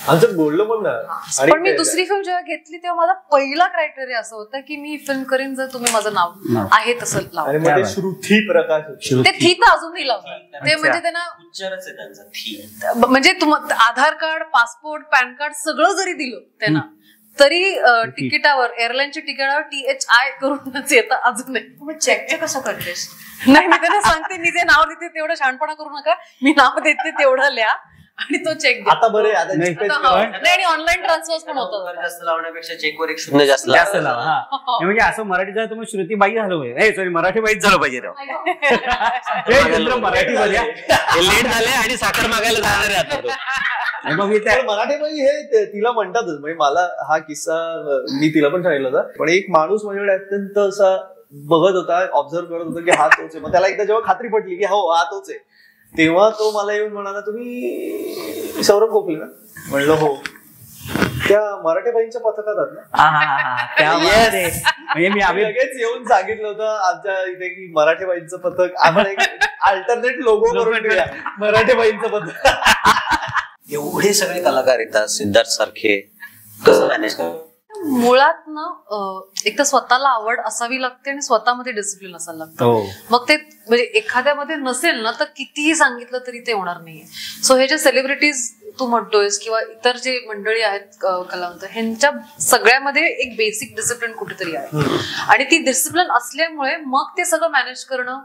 आमचं बोललो पण ना. पण मी दुसरी फिल्म जेव्हा घेतली तेव्हा माझा पहिला क्रायटेरिया असं होता की मी फिल्म करीन जर तुम्ही माझं नाव आहे तसं लावा. श्रुती प्रकाश, ते थी तर अजूनही लावतात ते, म्हणजे त्यांना म्हणजे आधार कार्ड, पासपोर्ट, पॅन कार्ड सगळं जरी दिलं त्यांना तरी तिकिटावर, एअरलाईनच्या तिकिटावर THI करूनच येतं अजूनही. मग चेकचं कसं करतेस? नाही, मी त्यांना सांगते मी जे नाव देते तेवढं शहाणपणा करू नका, मी नाव देते तेवढं लिहा आणि तो चेक आता बरे आणि ऑनलाईन ट्रान्सफर पण होतं. जास्त लावण्यापेक्षा चेकवर एक शून्य जास्त लावा. म्हणजे असं मराठी झालं तुम्ही श्रुतीबाई झालं पाहिजे, सॉरी मराठी बाईच झालं पाहिजे. मराठी लेट झाले आणि साखर मागायला जाणार आहे आता. मग मराठी बाई हे तिला म्हणतातच. म्हणजे मला हा किस्सा मी तिला पण सांगितलं होता, पण एक माणूस माझ्याकडे अत्यंत असा बघत होता, ऑब्झर्व करत होता की हा तोच आहे. मग त्याला एकदा जेव्हा खात्री पटली की हो हा तोच आहे, तेव्हा तो मला येऊन म्हणाला तुम्ही सौरभ गोखले ना? म्हणलं हो. त्या मराठी बाईंच्या पथकात ना. म्हणजे मी लगेच येऊन सांगितलं होतं आमच्या इथे की मराठी बाईंचं पथक, आम्हाला एक अल्टरनेट लोगो करून ठेवूया, मराठी बाईंचं पथक. एवढे सगळे कलाकार येतात, सिद्धार्थ सारखे, कसं मॅनेज करतात? मुळात ना एक तर स्वतःला आवड असावी लागते आणि स्वतःमध्ये डिसिप्लिन असायला लागतं. मग ते म्हणजे एखाद्यामध्ये नसेल ना तर कितीही सांगितलं तरी ते होणार नाहीये. सो हे जे सेलिब्रिटीज तू म्हणतोयस किंवा इतर जे मंडळी आहेत कलावंत, ह्यांच्या सगळ्यामध्ये एक बेसिक डिसिप्लिन कुठेतरी आहे आणि ती डिसिप्लिन असल्यामुळे मग ते सगळं मॅनेज करणं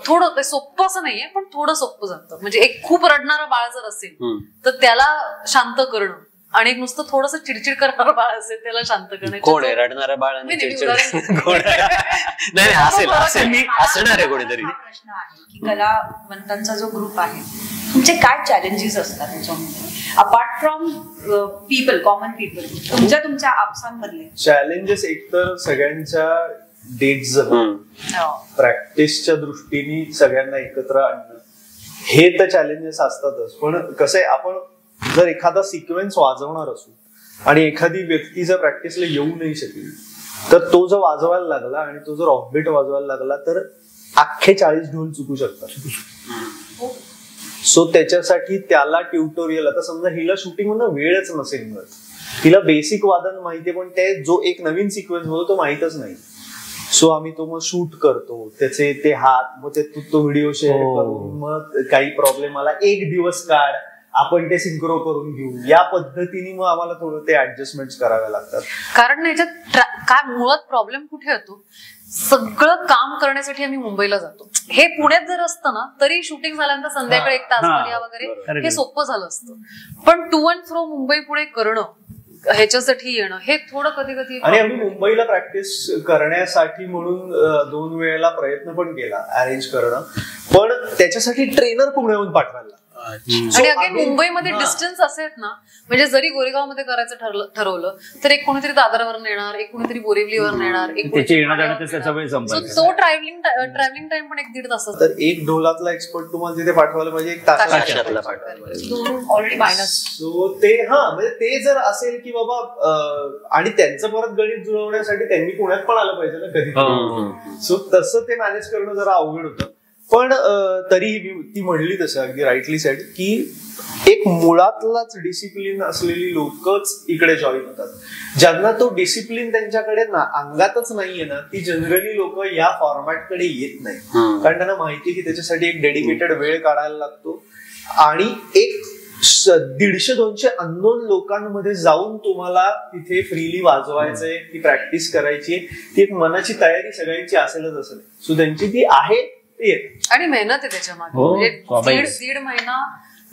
थोडं सोपं असं नाहीये, पण थोडं सोपं जातं. म्हणजे एक खूप रडणारं बाळ जर असेल तर त्याला शांत करणं आणि एक नुसतं थोडंसं चिडचिड करणारं बाळ असेल त्याला शांत करणं. कोण आहे रडणारं बाळ आणि चिडचिड? नाही असणार आहे कोणीतरी. प्रश्न आहे की कलावंतांचा जो ग्रुप आहे, तुमचे काय चॅलेंजेस असतात त्याच्यामध्ये apart from people, common people, तुमच्या आपसांमधले चॅलेंजेस? एक तर सगळ्यांच्या डेट्स प्रॅक्टिसच्या दृष्टीने सगळ्यांना एकत्र आणणं, हे तर चॅलेंजेस असतातच. पण कसं आहे, आपण जर एखादा सिक्वेन्स वाजवणार असू आणि एखादी व्यक्ती जर प्रॅक्टिसला येऊ नाही शकली तर तो जर वाजवायला लागला आणि तो जर ऑफबीट वाजवायला लागला तर अख्खे 40 ढोल चुकू शकतात. सो त्याच्यासाठी त्याला ट्युटोरियल, आता समजा हिला शूटिंग म्हणून वेळच नसेल मिळत, तिला बेसिक वादन माहितीये पण ते जो एक नवीन सिक्वेन्स होतो तो माहितच नाही. सो आम्ही तो मग शूट करतो, त्याचे ते हात, मग तो व्हिडिओ शेअर करून मग काही प्रॉब्लेम आला 1 दिवस काढ, आपण ते सिंक्रो करून घेऊ, या पद्धतीने मग आम्हाला थोडं ते ऍडजस्टमेंट कराव्या लागतात. कारण याच्यात काय मुळात प्रॉब्लेम कुठे येतो, सगळं काम करण्यासाठी आम्ही मुंबईला जातो. हे पुण्यात जर असतं ना तरी शूटिंग झाल्यानंतर संध्याकाळी 1 तास वगैरे हे सोपं झालं असतं. पण टू अँड फ्रो मुंबई पुढे करणं, ह्याच्यासाठी येणं, हे थोडं कधी कधी. आणि आम्ही मुंबईला प्रॅक्टिस करण्यासाठी म्हणून 2 वेळेला प्रयत्न पण केला अरेंज करणं, पण त्याच्यासाठी ट्रेनर पुण्याहून पाठवायला. आणि अगेन मुंबईमध्ये डिस्टन्स असेल ना, म्हणजे जरी गोरेगावमध्ये करायचं ठरवलं तर एक कोणीतरी दादरावर येणार, एक कोणीतरी बोरिवलीवर येणार, तो ट्रॅव्हलिंग टाइम पण 1-1.5 तास. तर 1 ढोलातला एक्सपर्ट तुम्हाला तिथे पाठवायला पाहिजे, 1 तासाला ऑलरेडी मायनस. सो ते म्हणजे ते जर असेल की बाबा, आणि त्यांचं परत गणित जुळवण्यासाठी त्यांनी पुण्यात पण आलं पाहिजे ना कधी. सो तसं ते मॅनेज करणं जरा अवघड होतं. पण तरीही ती म्हणली तसं अगदी राईटली सेड की एक मुळातलाच डिसिप्लिन असलेली लोकच इकडे जॉईन होतात. ज्यांना तो डिसिप्लिन त्यांच्याकडे अंगातच नाहीये ना, ती जनरली लोक या फॉर्मॅटकडे येत नाही. कारण त्यांना माहिती की त्याच्यासाठी एक डेडिकेटेड वेळ काढायला लागतो आणि एक 150-200 अननोन लोकांमध्ये जाऊन तुम्हाला तिथे फ्रीली वाजवायचंय, ती प्रॅक्टिस करायची, ती एक मनाची तयारी सगळ्यांची असेलच असेल. सो त्यांची ती आहे आणि मेहनत आहे त्याच्यामध्ये. म्हणजे 1.5 महिना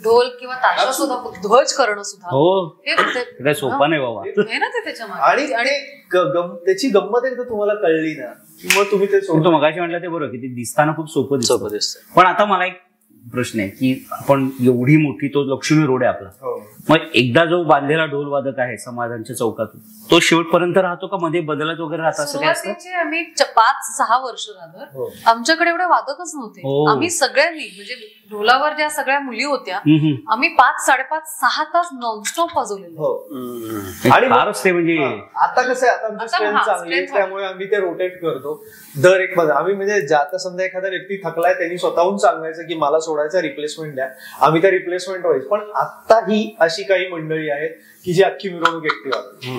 ढोल किंवा ताशा सुद्धा, ध्वज करणं सुद्धा सोपा नाही बाबा, मेहनत आहे त्याच्यामध्ये. आणि त्याची गंमत एकदा तुम्हाला कळली ना की मग तुम्ही ते मगाशी म्हटलं ते बरोबर की ते दिसताना खूप सोपं दिसतं. पण आता मला एक प्रश्न आहे की आपण एवढी मोठी, तो लक्ष्मी रोड आहे आपला, मग एकदा जो बांधलेला ढोल वादक आहे समाधानच्या चौकातून, तो शेवटपर्यंत राहतो का मध्ये बदलत वगैरे राहतात? असं काय असतं? आम्ही 5-6 वर्ष झालं आमच्याकडे एवढे वादकच नव्हते. आम्ही सगळ्यांनी म्हणजे ढोलावर ज्या सगळ्या मुली होत्या आम्ही 5-5.5-6 तास नॉनस्टॉप वाजवलेलो. आणि फारच ते म्हणजे आता कसं आहे, आता आमची स्ट्रेंथ चांगली आहे त्यामुळे आम्ही ते रोटेट करतो दर एक मध्ये. आम्ही म्हणजे आता समजा एखादा व्यक्ती थकलाय, त्यांनी स्वतःहून सांगायचं की मला सोडायचा, रिप्लेसमेंट द्या, आम्ही त्या रिप्लेसमेंट व्हायचं. पण आता ही अशी काही मंडळी आहेत की जी अख्खी मिरवणूक एकटी वाजवते.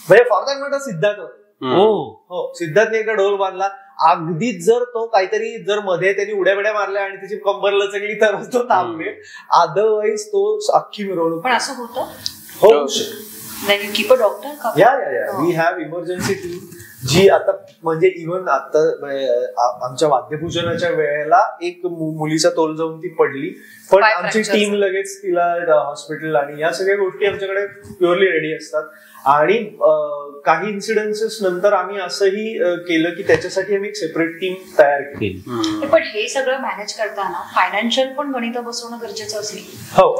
म्हणजे फॉर दॅट मॅटर सिद्धार्थ हो, सिद्धार्थने एकदा ढोल बांधला, अगदीच जर तो काहीतरी जर मध्ये त्यांनी उड्या बिड्या मारल्या आणि त्याची कंबर लचकली तरच तो थांबले, अदरवाईज तो अख्खी मिरवणूक. पण असं होतं हो, कीप अ डॉक्टर. या वी हॅव इमर्जन्सी टीम जी आता म्हणजे इव्हन आता आमच्या वाद्यपूजनाच्या वेळेला एक मुलीचा तोल जाऊन ती पडली, पण आमची टीम लगेच तिला हॉस्पिटल आणि या सगळ्या गोष्टी आमच्याकडे प्युअरली रेडी असतात. आणि काही इन्सिडेन्सेस नंतर आम्ही असंही केलं की त्याच्यासाठी आम्ही एक सेपरेट टीम तयार केली. पण हे सगळं मॅनेज करताना फायनान्शियल पण गणित बसवणं गरजेचं असेल. हो,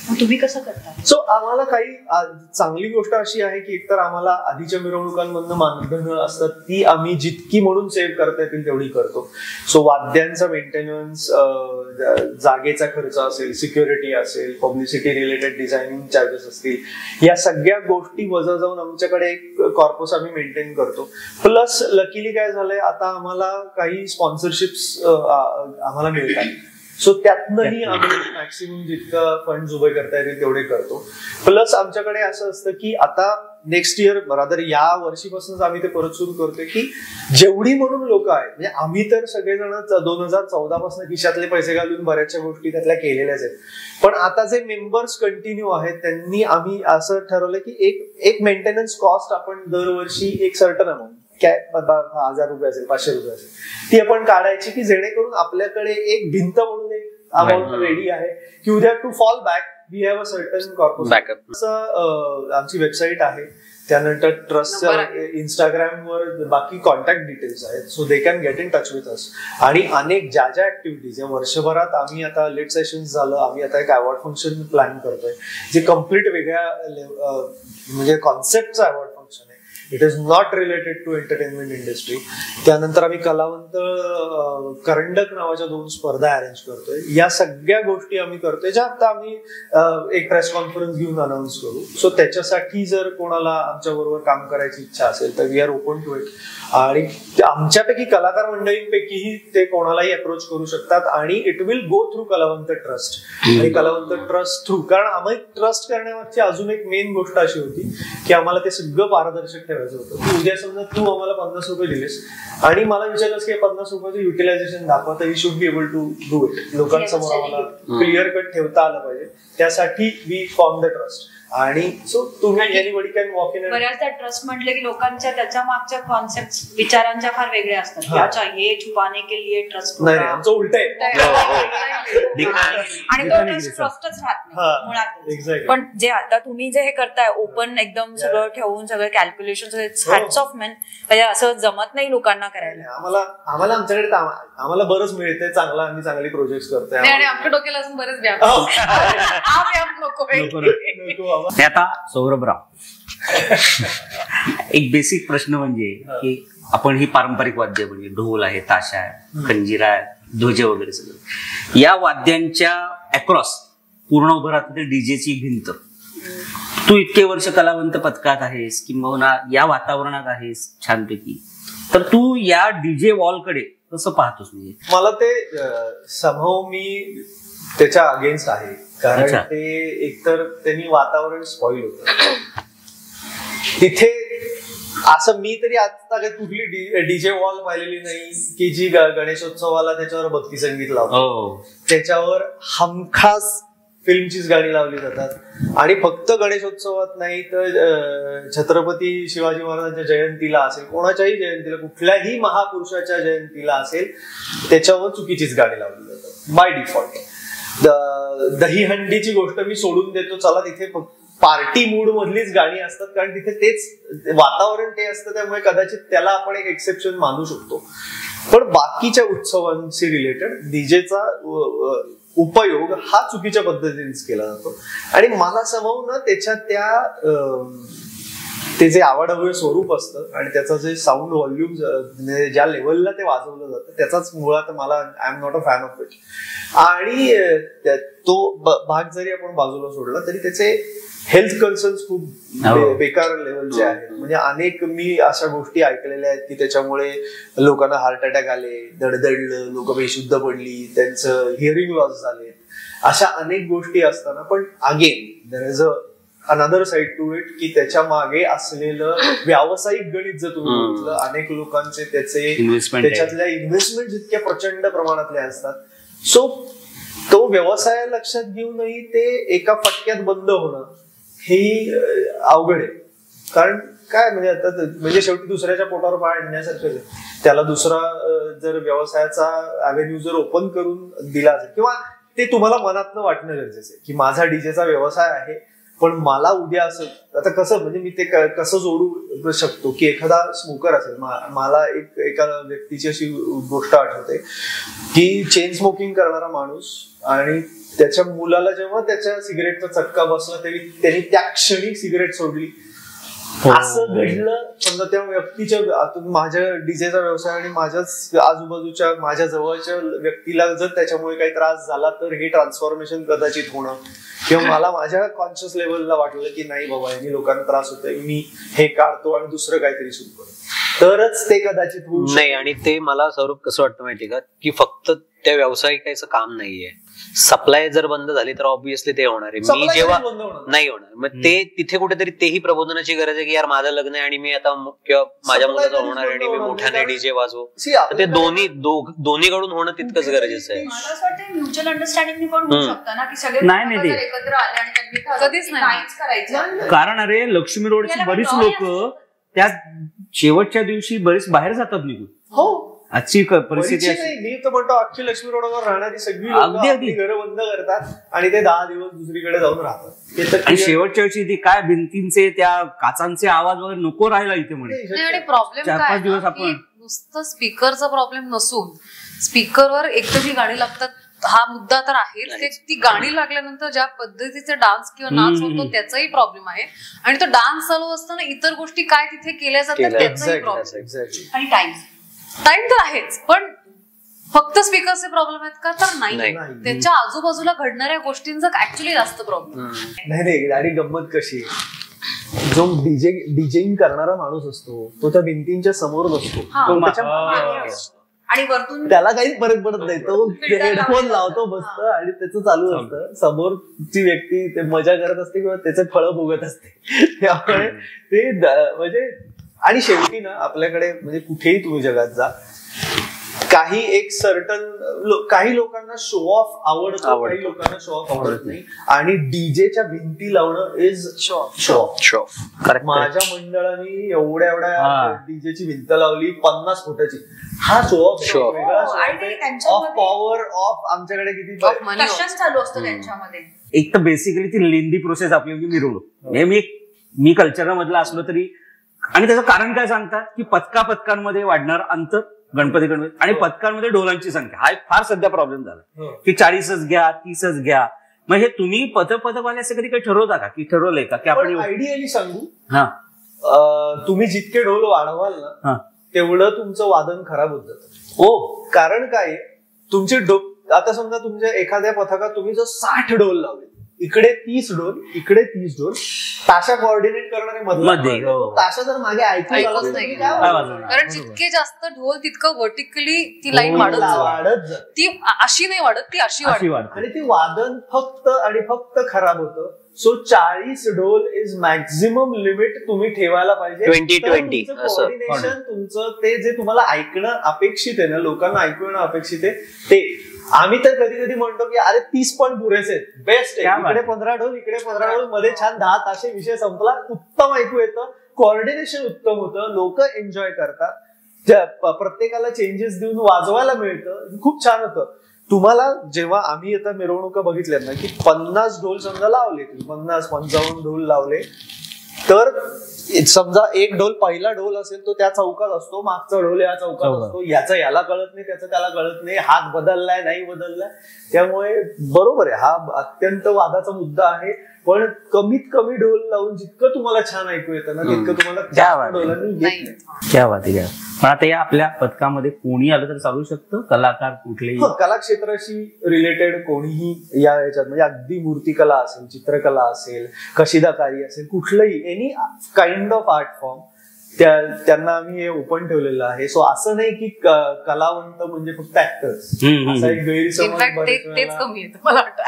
मग तुम्ही कसं करता? सो आम्हाला काही चांगली गोष्ट अशी आहे की एकतर आम्हाला आधीच्या मिरवणुकांमधनं मानधन असतात, ती आम्ही जितकी म्हणून सेव्ह करता येतील तेवढी करतो. सो वाद्यांचा मेंटेनन्स, जागेचा खर्च असेल, सिक्युरिटी असेल, पब्लिसिटी रिलेटेड डिझायनिंग चार्जेस असतील, या सगळ्या गोष्टी वजा जाऊन आमच्याकडे एक कॉर्पस आम्ही मेंटेन करतो. प्लस लकीली काय झालंय, आता आम्हाला काही स्पॉन्सरशिप्स आम्हाला मिळतात. सो त्यातनंही आम्ही मॅक्सिमम जितकं फंड उभे करता येतील तेवढे करतो. प्लस आमच्याकडे असं असतं की आता नेक्स्ट इयर बराबर या वर्षीपासूनच आम्ही ते परत सुरू करतोय की जेवढी म्हणून लोक आहेत, म्हणजे आम्ही तर सगळेजण 2014 पासून खिशातले पैसे घालून बऱ्याचशा गोष्टी त्यातल्या केलेल्याच आहेत, पण आता जे मेंबर्स कंटिन्यू आहेत त्यांनी आम्ही असं ठरवलं की एक मेंटेनन्स कॉस्ट आपण दरवर्षी एक सर्टन अमाऊंट, काय 1000 रुपये असेल, 500 रुपये असेल, ती आपण काढायची की जेणेकरून आपल्याकडे एक भिंत म्हणून एक अमाऊंट रेडी आहे की उद्या to fall back we have a certain corpus backup. असं आमची वेबसाईट आहे, त्यानंतर ट्रस्टचं इंस्टाग्रामवर बाकी कॉन्टॅक्ट डिटेल्स आहेत, so they can get in touch with us. आणि अनेक ज्या ज्या ऍक्टिव्हिटीज या वर्षभरात आम्ही आता लेट सेशन झालं, आम्ही आता एक अवॉर्ड फंक्शन प्लॅन करतोय जे कम्प्लीट वेगळ्या म्हणजे कॉन्सेप्टचं अवॉर्ड फंक्शन आहे. It is not related to entertainment industry. त्यानंतर आम्ही कलावंत करंडक नावाच्या 2 स्पर्धा अरेंज करतोय. या सगळ्या गोष्टी आम्ही करतोय ज्या आता आम्ही एक प्रेस कॉन्फरन्स घेऊन अनाऊन्स करू. सो त्याच्यासाठी जर कोणाला आमच्या बरोबर काम करायची इच्छा असेल तर we are open to it. आणि आमच्यापैकी कलाकार मंडळींपैकीही ते कोणालाही अप्रोच करू शकतात आणि इट विल गो थ्रू कलावंत ट्रस्ट. आणि कलावंत ट्रस्ट थ्रू, कारण आम्हाला ट्रस्ट करण्यामागची अजून एक मेन गोष्ट अशी होती की आम्हाला ते सगळं पारदर्शक ठेवायचं होतं. की उद्या समजा तू आम्हाला 50 रुपये दिलेस आणि मला विचारलंस की 50 रुपयाचं युटिलायझेशन दाखवा, तर we should be able to do it. लोकांसमोर आम्हाला क्लिअर कट ठेवता आलं पाहिजे, त्यासाठी वी फॉर्म द ट्रस्ट. आणि सो तुम्ही एनीबडी कॅन वॉक इन. बऱ्याचदा ट्रस्ट म्हटलं की लोकांच्या त्याच्या मागच्या कॉन्सेप्ट विचारांच्या फार वेगळ्या असतात. याच्या हे छुपाने के लिए ट्रस्ट नाही, आमचं उलट आहे आणि तो ट्रस्ट ट्रस्टच राहत नाही मुळात. पण जे आता तुम्ही जे हे करताय ओपन एकदम सगळं ठेवून सगळं कॅल्क्युलेशन, हॅट्स ऑफ मॅन. म्हणजे असं जमत नाही लोकांना करायला. आम्हाला आमच्याकडे आम्हाला बरंच मिळतंय चांगलं, आम्ही चांगली प्रोजेक्ट करतोय आणि आमच्या डोक्याला अजून बरेच व्याप. आता सौरभराव, एक बेसिक प्रश्न म्हणजे की आपण ही पारंपरिक वाद्य म्हणजे ढोल आहे, ताशा आहे, खंजिरा आहे, ध्वज वगैरे सगळं, या वाद्यांच्या अक्रॉस पूर्ण उभं राहतं डीजेची भिंत. तू इतके वर्ष कलावंत पथकात आहेस किंवा या वातावरणात आहेस छानपैकी, तर तू या डीजे वॉलकडे कसं पाहतोस? म्हणजे मला ते समहाव मी त्याच्या अगेन्स्ट आहे, कारण ते एकतर त्यांनी वातावरण स्पॉइल होतं तिथे. असं मी तरी आता काही कुठली डीजे वॉल पाहिलेली नाही की जी गणेशोत्सवाला त्याच्यावर भक्ती संगीत लावतो, त्याच्यावर हमखास फिल्मचीच गाणी लावली जातात. आणि फक्त गणेशोत्सवात नाही तर छत्रपती शिवाजी महाराजांच्या जयंतीला असेल, कोणाच्याही जयंतीला, कुठल्याही महापुरुषाच्या जयंतीला असेल, त्याच्यावर चुकीचीच गाणी लावली जातात बाय डिफॉल्ट. दहीहंडीची गोष्ट मी सोडून देतो, चला तिथे पार्टी मूड मधलीच गाणी असतात, कारण तिथे तेच वातावरण ते असतं, त्यामुळे कदाचित त्याला आपण एक एक्सेप्शन मानू शकतो. पण बाकीच्या उत्सवांशी रिलेटेड डीजेचा उपयोग हा चुकीच्या पद्धतीनेच केला जातो. आणि मला समोर ना त्याच्या ते जे आवडहवे स्वरूप असतं आणि त्याचं जे साऊंड व्हॉल्यूम ज्या लेवलला ते वाजवलं जातं त्याचाच मुळात मला I am not a fan of it. आणि तो भाग जरी आपण बाजूला सोडला तरी त्याचे हेल्थ कन्सर्न्स खूप बेकार लेवलचे आहेत. म्हणजे अनेक मी अशा गोष्टी ऐकलेल्या आहेत की त्याच्यामुळे लोकांना हार्ट अटॅक आले, दडदडलं, लोक बेशुद्ध पडली, त्यांचं हिअरिंग लॉस झाले, अशा अनेक गोष्टी असताना पण again there is another side to it की त्याच्या मागे असलेलं व्यावसायिक गणित जर तुम्ही बघितलं, अनेक लोकांचे त्याच्यातल्या इन्व्हेस्टमेंट जितक्या प्रचंड प्रमाणातले असतात. सो तो व्यवसाय लक्षात घेऊनही ते एका फटक्यात बंद होणं हे अवघड आहे. कारण काय म्हणजे आता म्हणजे शेवटी दुसऱ्याच्या पोटावर पाय आणण्यासारखं त्याला दुसरा जर व्यवसायाचा अव्हेन्यू जर ओपन करून दिला असेल किंवा ते तुम्हाला मनातनं वाटणं गरजेचं आहे की माझा डीजेचा व्यवसाय आहे पण मला उद्या असं आता कसं म्हणजे मी ते कसं जोडू शकतो की एखादा स्मोकर असेल, मला एका व्यक्तीची अशी गोष्ट आठवते की चेन स्मोकिंग करणारा माणूस आणि त्याच्या मुलाला जेव्हा त्याच्या सिगरेटचा चटका बसला त्यांनी त्या क्षणी सिगरेट सोडली. असं घडलं. समजा त्या व्यक्तीच्या माझ्या डीजेचा व्यवसाय आणि माझ्याच आजूबाजूच्या माझ्या जवळच्या व्यक्तीला जर त्याच्यामुळे काही त्रास झाला तर हे ट्रान्सफॉर्मेशन कदाचित होणं किंवा मला माझ्या कॉन्शियस लेवलला वाटलं की नाही बाबा यांनी लोकांना त्रास होतोय, मी हे काढतो आणि दुसरं काहीतरी सुरू करतो, तरच ते कदाचित होऊ नाही. आणि ते मला स्वरूप कसं वाटतं माहिती का की फक्त त्या व्यावसायिकाचं काम नाहीये. सप्लाय जर बंद झाली तर ऑब्व्हियसली ते होणार आहे. मी जेव्हा नाही होणार मग ते तिथे कुठेतरी तेही प्रबोधनाची गरज आहे की यार माझं लग्न आहे आणि मी आता किंवा माझ्या मुलाचं होणार आहे आणि मी मोठ्याने डीजे वाजवू. ते दोन्हीकडून होणं तितकंच गरजेचं आहे. मला असं वाटतं म्युच्युअल अंडरस्टँडिंग पण होऊ शकतं ना की सगळे एकत्र आले आणि त्यांनी कधीच नाहीच करायचं. कारण अरे लक्ष्मी रोडची बरीच लोक त्या शेवटच्या दिवशी बरीच बाहेर जातात निघून. हो आजची परिस्थिती मी तर म्हणतो अख्खी लक्ष्मी रोडवर राहणारी सगळी अगदी घरं बंद करतात आणि ते 10 दिवस दुसरीकडे जाऊन राहतात. आणि शेवटच्या दिवशी ती काय भिंतींचे त्या काचांचे आवाज वगैरे नको राहिला इथे म्हणे. आणि प्रॉब्लेम 4-5 दिवस आपण नुसतं स्पीकरचा प्रॉब्लेम नसून स्पीकरवर एकतर जी गाणी लागतात हा मुद्दा तर आहेच. ती गाणी लागल्यानंतर ज्या पद्धतीचे डान्स किंवा नाच होतो त्याचाही प्रॉब्लेम आहे. आणि तो डान्स चालू असताना इतर गोष्टी काय तिथे केल्या जातात त्याचाही प्रॉब्लेम. आणि टाइम तर आहेच पण फक्त स्पीकरचे प्रॉब्लेम आहेत का तर नाही. त्याच्या आजूबाजूला घडणाऱ्या गोष्टींचा ऍक्च्युअली जास्त प्रॉब्लेम नाही. आणि गंमत कशी जो डीजेइंग करणारा माणूस असतो तो त्या भिंतींच्या समोर नसतो आणि वरतून त्याला काहीच फरक पडत नाही. तो हेडफोन लावतो बसतो आणि त्याचं चालू असतं. समोरची व्यक्ती ते मजा करत असते किंवा त्याचं फळं भोगत असते. त्यामुळे ते म्हणजे आणि शेवटी ना आपल्याकडे म्हणजे कुठेही तुम्ही जगात जा काही एक काही लोकांना शो ऑफ आवडतो, काही लोकांना शो ऑफ आवडत नाही. आणि डीजेच्या भिंती लावणं इज शो ऑफ. माझ्या मंडळाने एवढ्या डीजेची भिंत लावली 50 फुटाची. हा show off of power of आमच्याकडे किती चालू असतं त्यांच्यामध्ये. एक तर बेसिकली ती लेंदी प्रोसेस आपली मिरवणूक. मी कल्चरमधला असलो तरी आणि त्याचं कारण काय सांगतात की पथकांमध्ये वाढणार अंतर गणपती आणि पथकांमध्ये ढोलांची संख्या हा एक फार सध्या प्रॉब्लेम झाला की 40च घ्या 30च घ्या. मग हे तुम्ही पथकवाले असं कधी काही ठरवता का की ठरवलंय का की आपण आयडियली सांगू तुम्ही जितके ढोल वाढवाल ना तेवढं तुमचं वादन खराब होत जातं. हो कारण काय तुमचे आता समजा तुमच्या एखाद्या पथकात तुम्ही जर 60 ढोल लावले इकडे 30 ढोल इकडे 30 ढोल ताशा कोऑर्डिनेट करणारे मध्ये ताशा जर मागे ऐकूच नाही कारण जितके जास्त ढोल तितकं व्हर्टिकली ती लाईन वाढत ती अशी नाही वाढत ती अशी वाढत आणि ती वादन फक्त आणि फक्त खराब होतं. सो 40 ढोल इज मॅक्झिमम लिमिट तुम्ही ठेवायला पाहिजे. 20-20 कोऑर्डिनेशन तुमचं ते जे तुम्हाला ऐकणं अपेक्षित आहे ना लोकांना ऐकणं अपेक्षित आहे ते आम्ही तर कधी कधी म्हणतो की अरे 30 पण पुरेसे बेस्ट आहे. इकडे 15 ढोल इकडे 15 ढोल मध्ये छान 10 ताशे विषय संपला. उत्तम ऐकू येतं कोऑर्डिनेशन उत्तम होतं लोक एन्जॉय करतात प्रत्येकाला चेंजेस देऊन वाजवायला मिळतं खूप छान होतं. तुम्हाला जेव्हा आम्ही आता मिरवणुका बघितल्या ना की 50 ढोल समजा लावले 50-55 ढोल लावले तर समजा एक ढोल, पहिला ढोल असेल तो त्या चौकात असतो, मागचा ढोल या चौकात असतो, याचं याला कळत नाही, त्याचं त्याला कळत नाही, हात बदललाय नाही बदललाय. त्यामुळे बरोबर आहे, हा अत्यंत वादाचा मुद्दा आहे. पण कमीत कमी ढोल लावून जितकं तुम्हाला छान ऐकू येतं ना तितकं तुम्हाला जास्त ढोलांनी येत नाही. क्या बात आहे. पण आता या आपल्या पथकामध्ये कोणी आलं तर चालू शकतं, कलाकार कुठलेही, कला क्षेत्राशी रिलेटेड कोणीही या याच्यात, म्हणजे अगदी मूर्तिकला असेल, चित्रकला असेल, कशिदाकारी असेल, कुठलंही any kind of art form त्यांना आम्ही हे ओपन ठेवलेलं आहे. सो असं नाही की कलावंत म्हणजे फक्त ऍक्टर्स, असा एक गैरसमज तेच कमी येतं मला वाटतं.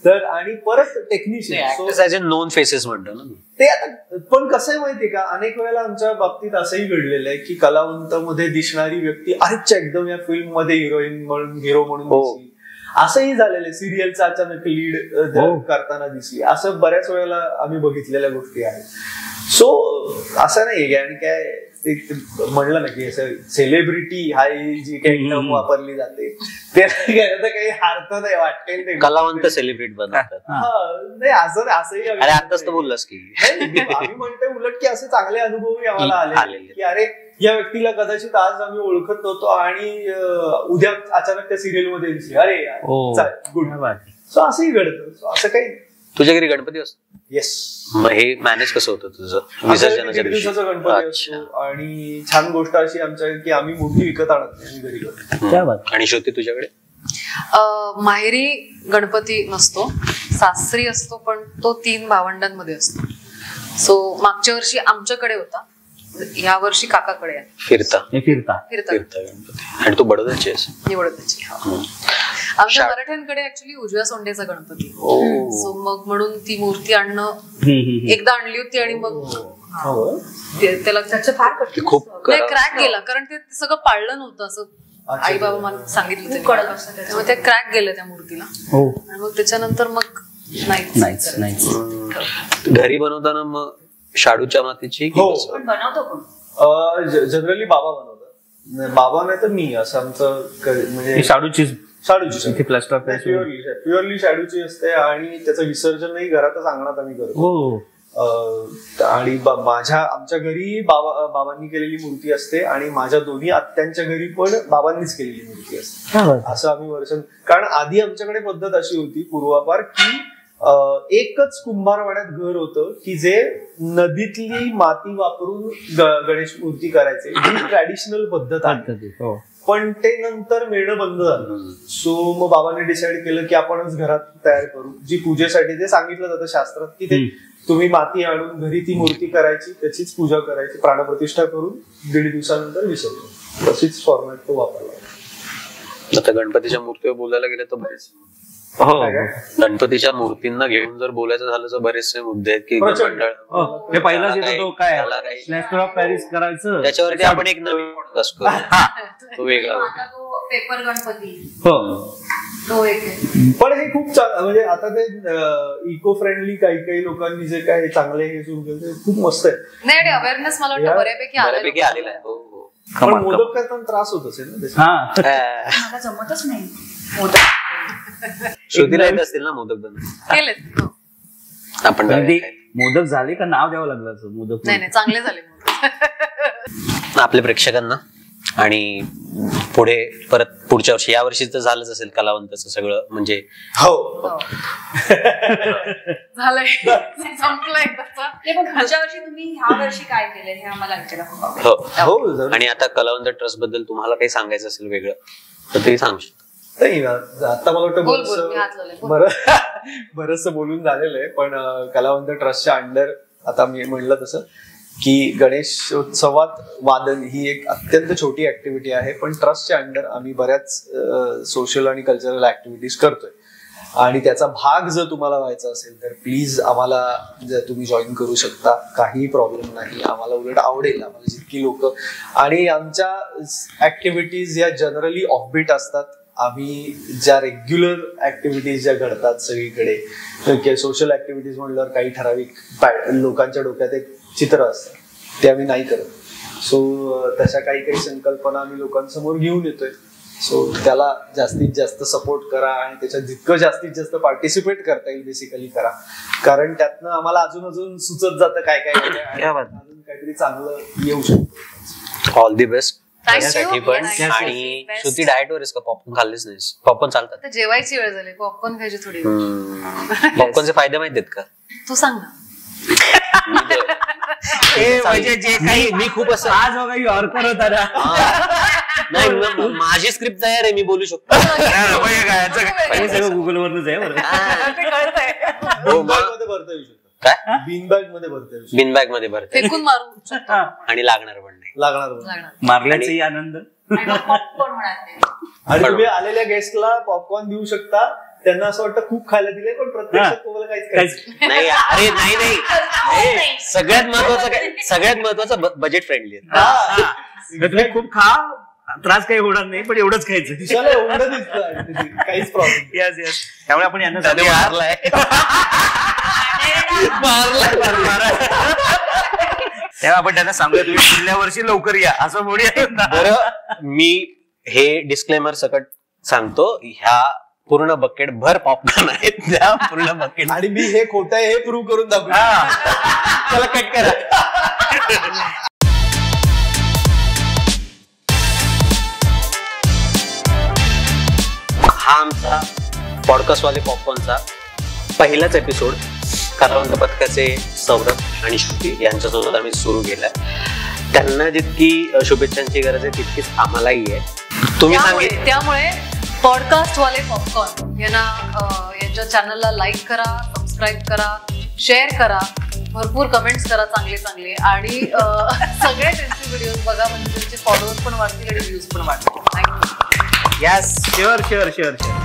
तर आणि परत टेक्निशियन नोन फेसेस म्हणतो ना ते. आता पण कसं आहे माहितीये का, अनेक वेळेला आमच्या बाबतीत असंही घडलेलं आहे की कलावंत मध्ये दिसणारी व्यक्ती अरेच्या एकदम या फिल्म मध्ये हिरोईन म्हणून, हिरो म्हणून दिसली, असंही झालेलं आहे. सिरियलचा अचानक लीड करताना दिसली, असं बऱ्याच वेळेला आम्ही बघितलेल्या गोष्टी आहेत. सो असं नाही आणि काय ते म्हणलं ना की असं सेलिब्रिटी हा जी काही टर्म वापरली जाते त्याला काही अर्थ नाही वाटते. कलावंत सेलिब्रिटी बनवतात. नाही असंही आताच तर बोललास की आम्ही म्हणतोय उलट की असे चांगले अनुभवही आम्हाला आले की अरे या व्यक्तीला कदाचित आज आम्ही ओळखत नव्हतो आणि उद्या अचानक त्या सिरियल मध्ये दिसली, अरे गुड. सो असंही घडतं. असं काही. तुझ्या घरी गणपती असतो? येस. हे मॅनेज कसं होतं तुझं विसर्जनाच्या दिवसाचा गणपती असतो. आणि छान गोष्ट अशी आमच्या की आम्ही मूर्ती विकत आणत नाही, घरी करतो. आणि श्रुती तुझ्याकडे? माहेरी गणपती नसतो, सासरी असतो, पण तो 3 भावंडांमध्ये असतो. सो मागच्या वर्षी आमच्याकडे होता, या वर्षी काकाकडे आहे. फिरता गणपती. आणि तू बडोद्याची आहेस? बडोद्याची. आमच्या मराठ्यांकडे ऍक्च्युली उजव्या सोंडेचा गणपती. सो मग म्हणून ती मूर्ती आणणं, एकदा आणली होती आणि मग त्याला त्याचं फार खूप क्रॅक गेला, कारण ते सगळं पाळलं नव्हतं असं आई बाबा मला सांगितलं, त्यामुळे ते क्रॅक गेलं त्या मूर्तीला. आणि मग त्याच्यानंतर मग नाहीच. घरी बनवताना मग शाडूच्या मातीची बनवतो पण जनरली बाबा बनवतात. बाबा नाही तर मी, असं आमचं म्हणजे शाडूची प्लास्टर प्युअरली शाडूची असते. आणि त्याचं विसर्जनही घरातच अंगणात आम्ही करतो. आणि आमच्या घरी बाबांनी केलेली मूर्ती असते आणि माझ्या दोन्ही आत्यांच्या घरी पण बाबांनीच केलेली मूर्ती असते. असं आम्ही कारण आधी आमच्याकडे पद्धत अशी होती पूर्वापार की एकच कुंभारवाड्यात घर होतं की जे नदीतली माती वापरून गणेश मूर्ती करायचे. ही ट्रॅडिशनल पद्धत आहे. पण ते नंतर मिळणं बंद झालं. सो मग बाबांनी डिसाईड केलं की आपणच घरात तयार करू. जी पूजेसाठी ते सांगितलं जातं शास्त्रात की ते तुम्ही माती आणून घरी ती मूर्ती करायची, त्याचीच पूजा करायची, प्राणप्रतिष्ठा करून 1.5 दिवसानंतर विसर्जन. तशीच फॉर्मॅट तो वापरला. आता गणपतीच्या मूर्तीवर बोलायला गेलं तर बरेच गणपतीच्या मूर्तींना घेऊन जर बोलायचं झालं तर बरेचसे मुद्दे आहेत की हे पहिलाच येतो तो काय प्लॅस्टर ऑफ पॅरिस करायचं, त्याच्यावरती आपण एक नवीन पॉडकास्ट करू, तो वेगळा. पेपर गणपती पण हे खूप म्हणजे आता ते इको फ्रेंडली काही लोकांनी जे काय चांगले हे सुरू केलं खूप मस्त आहे. नाही अवेअरनेस मला वाटतं बऱ्यापैकी आलेला आहे. पण मोदक करताना त्रास होत असेल ना? मला जमतच नाही मोदक. श्रुतीला येत असतील ना मोदक बनवून? आपण मोदक झाले का नाव द्यावं लागलं? मोदक नाही चांगले झाले. आपल्या प्रेक्षकांना आणि पुढे परत पुढच्या वर्षी, या वर्षी तर झालंच असेल कलावंतचं सगळं, म्हणजे झालंय संपलंय. पुढच्या वर्षी तुम्ही ह्या वर्षी काय केलं हे आम्हाला विचारा. आणि आता कलावंत ट्रस्ट बद्दल तुम्हाला काही सांगायचं असेल वेगळं तर ते सांगू शकता. नाही आता मला वाटतं बरंच बोलून झालेलं आहे. पण कलावंत ट्रस्टच्या अंडर आता मी म्हणलं तसं की गणेशोत्सवात वादन ही एक अत्यंत छोटी ऍक्टिव्हिटी आहे. पण ट्रस्टच्या अंडर आम्ही बऱ्याच सोशल आणि कल्चरल ऍक्टिव्हिटीज करतोय. आणि त्याचा भाग जर तुम्हाला व्हायचा असेल तर प्लीज आम्हाला तुम्ही जॉईन करू शकता. काही प्रॉब्लेम नाही. आम्हाला उलट आवडेल. आम्हाला जितकी लोक आणि आमच्या ऍक्टिव्हिटीज या जनरली ऑफबीट असतात. आम्ही ज्या रेग्युलर ऍक्टिव्हिटीज ज्या घडतात सगळीकडे, सोशल ऍक्टिव्हिटीज म्हणल्यावर काही ठराविक लोकांच्या डोक्यात एक चित्र असतं, ते आम्ही नाही करत. सो तशा काही संकल्पना आम्ही लोकांसमोर घेऊन येतोय सो त्याला जास्तीत जास्त सपोर्ट करा आणि त्याच्यात जितकं जास्तीत जास्त पार्टिसिपेट करता येईल बेसिकली करा, कारण त्यातनं आम्हाला अजून सुचत जातं काय अजून काहीतरी चांगलं येऊ शकतं. All the best Thank you. पण. Yes, आणि best. श्रुती डाएटवर आहेस का? पॉपकॉर्न खाल्लेच नाहीस? पॉपकॉर्न चालतात? आता जेवायची वेळ झाली, पॉपकॉर्न खायची थोडी. पॉपकॉर्नचे फायदे माहिती आहेत का? तू सांग ना. म्हणजे जे काही मी खूप असं आज बघा यॉर्कर होता ना. नाही, माझी स्क्रिप्ट तयार आहे, मी बोलू शकतो. हे सगळं गुगल वरच आहे बरं. ते कळतंय. बीनबॅग मध्ये भरता येऊ शकतं. काय? बीनबॅग मध्ये भरता येऊ शकतं. बिनबॅग मध्ये भरते फेकून मारू शकतो. आणि लागणार पण नाही. लागणार. मारल्याचाही आनंद. पॉपकॉर्न म्हणत आणि तुम्ही आलेल्या गेस्टला पॉपकॉर्न देऊ शकता. त्यांना असं वाटतं खूप खायला दिलंय, पण प्रत्यक्षात तुम्हाला काहीच नाही. अरे नाही. सगळ्यात महत्वाचं बजेट फ्रेंडली आहे. तुम्ही खूप खा, त्रास काही होणार नाही, पण एवढंच खायचं. दिसायला एवढं दिसतं, काहीच प्रॉब्लेम. येस. त्यामुळे आपण यांना मारलाय. तेव्हा आपण त्यांना सांगूया तुम्ही पुढल्या वर्षी लवकर या असं म्हणूया. बरं, मी हे डिस्क्लेमर सकट सांगतो, ह्या पूर्ण बकेट भर पॉपकॉर्न आहेत, त्या पूर्ण बकेट. आणि मी हे खोटं आहे हे प्रूव्ह करून दाखवू. त्याला कट करा. हा आमचा पॉडकास्टवाले पॉपकॉर्नचा पहिलाच एपिसोड कलावंत पथकाचे सौरभ आणि श्रुती यांच्यासोबत आम्ही सुरू केलाय. त्यांना जितकी शुभेच्छांची गरज आहे तितकीच आम्हालाही आहे. तुम्ही सांगितलं त्यामुळे पॉडकास्ट वाले पॉपकॉर्न यांच्या चॅनलला लाईक करा, सबस्क्राईब करा, शेअर करा, भरपूर कमेंट्स करा चांगले आणि सगळे त्यांचे व्हिडिओज बघा, म्हणजे त्यांचे फॉलोअर्स पण वाढतील आणि व्ह्यूज पण वाढतील. थँक्यू. Yes, sure.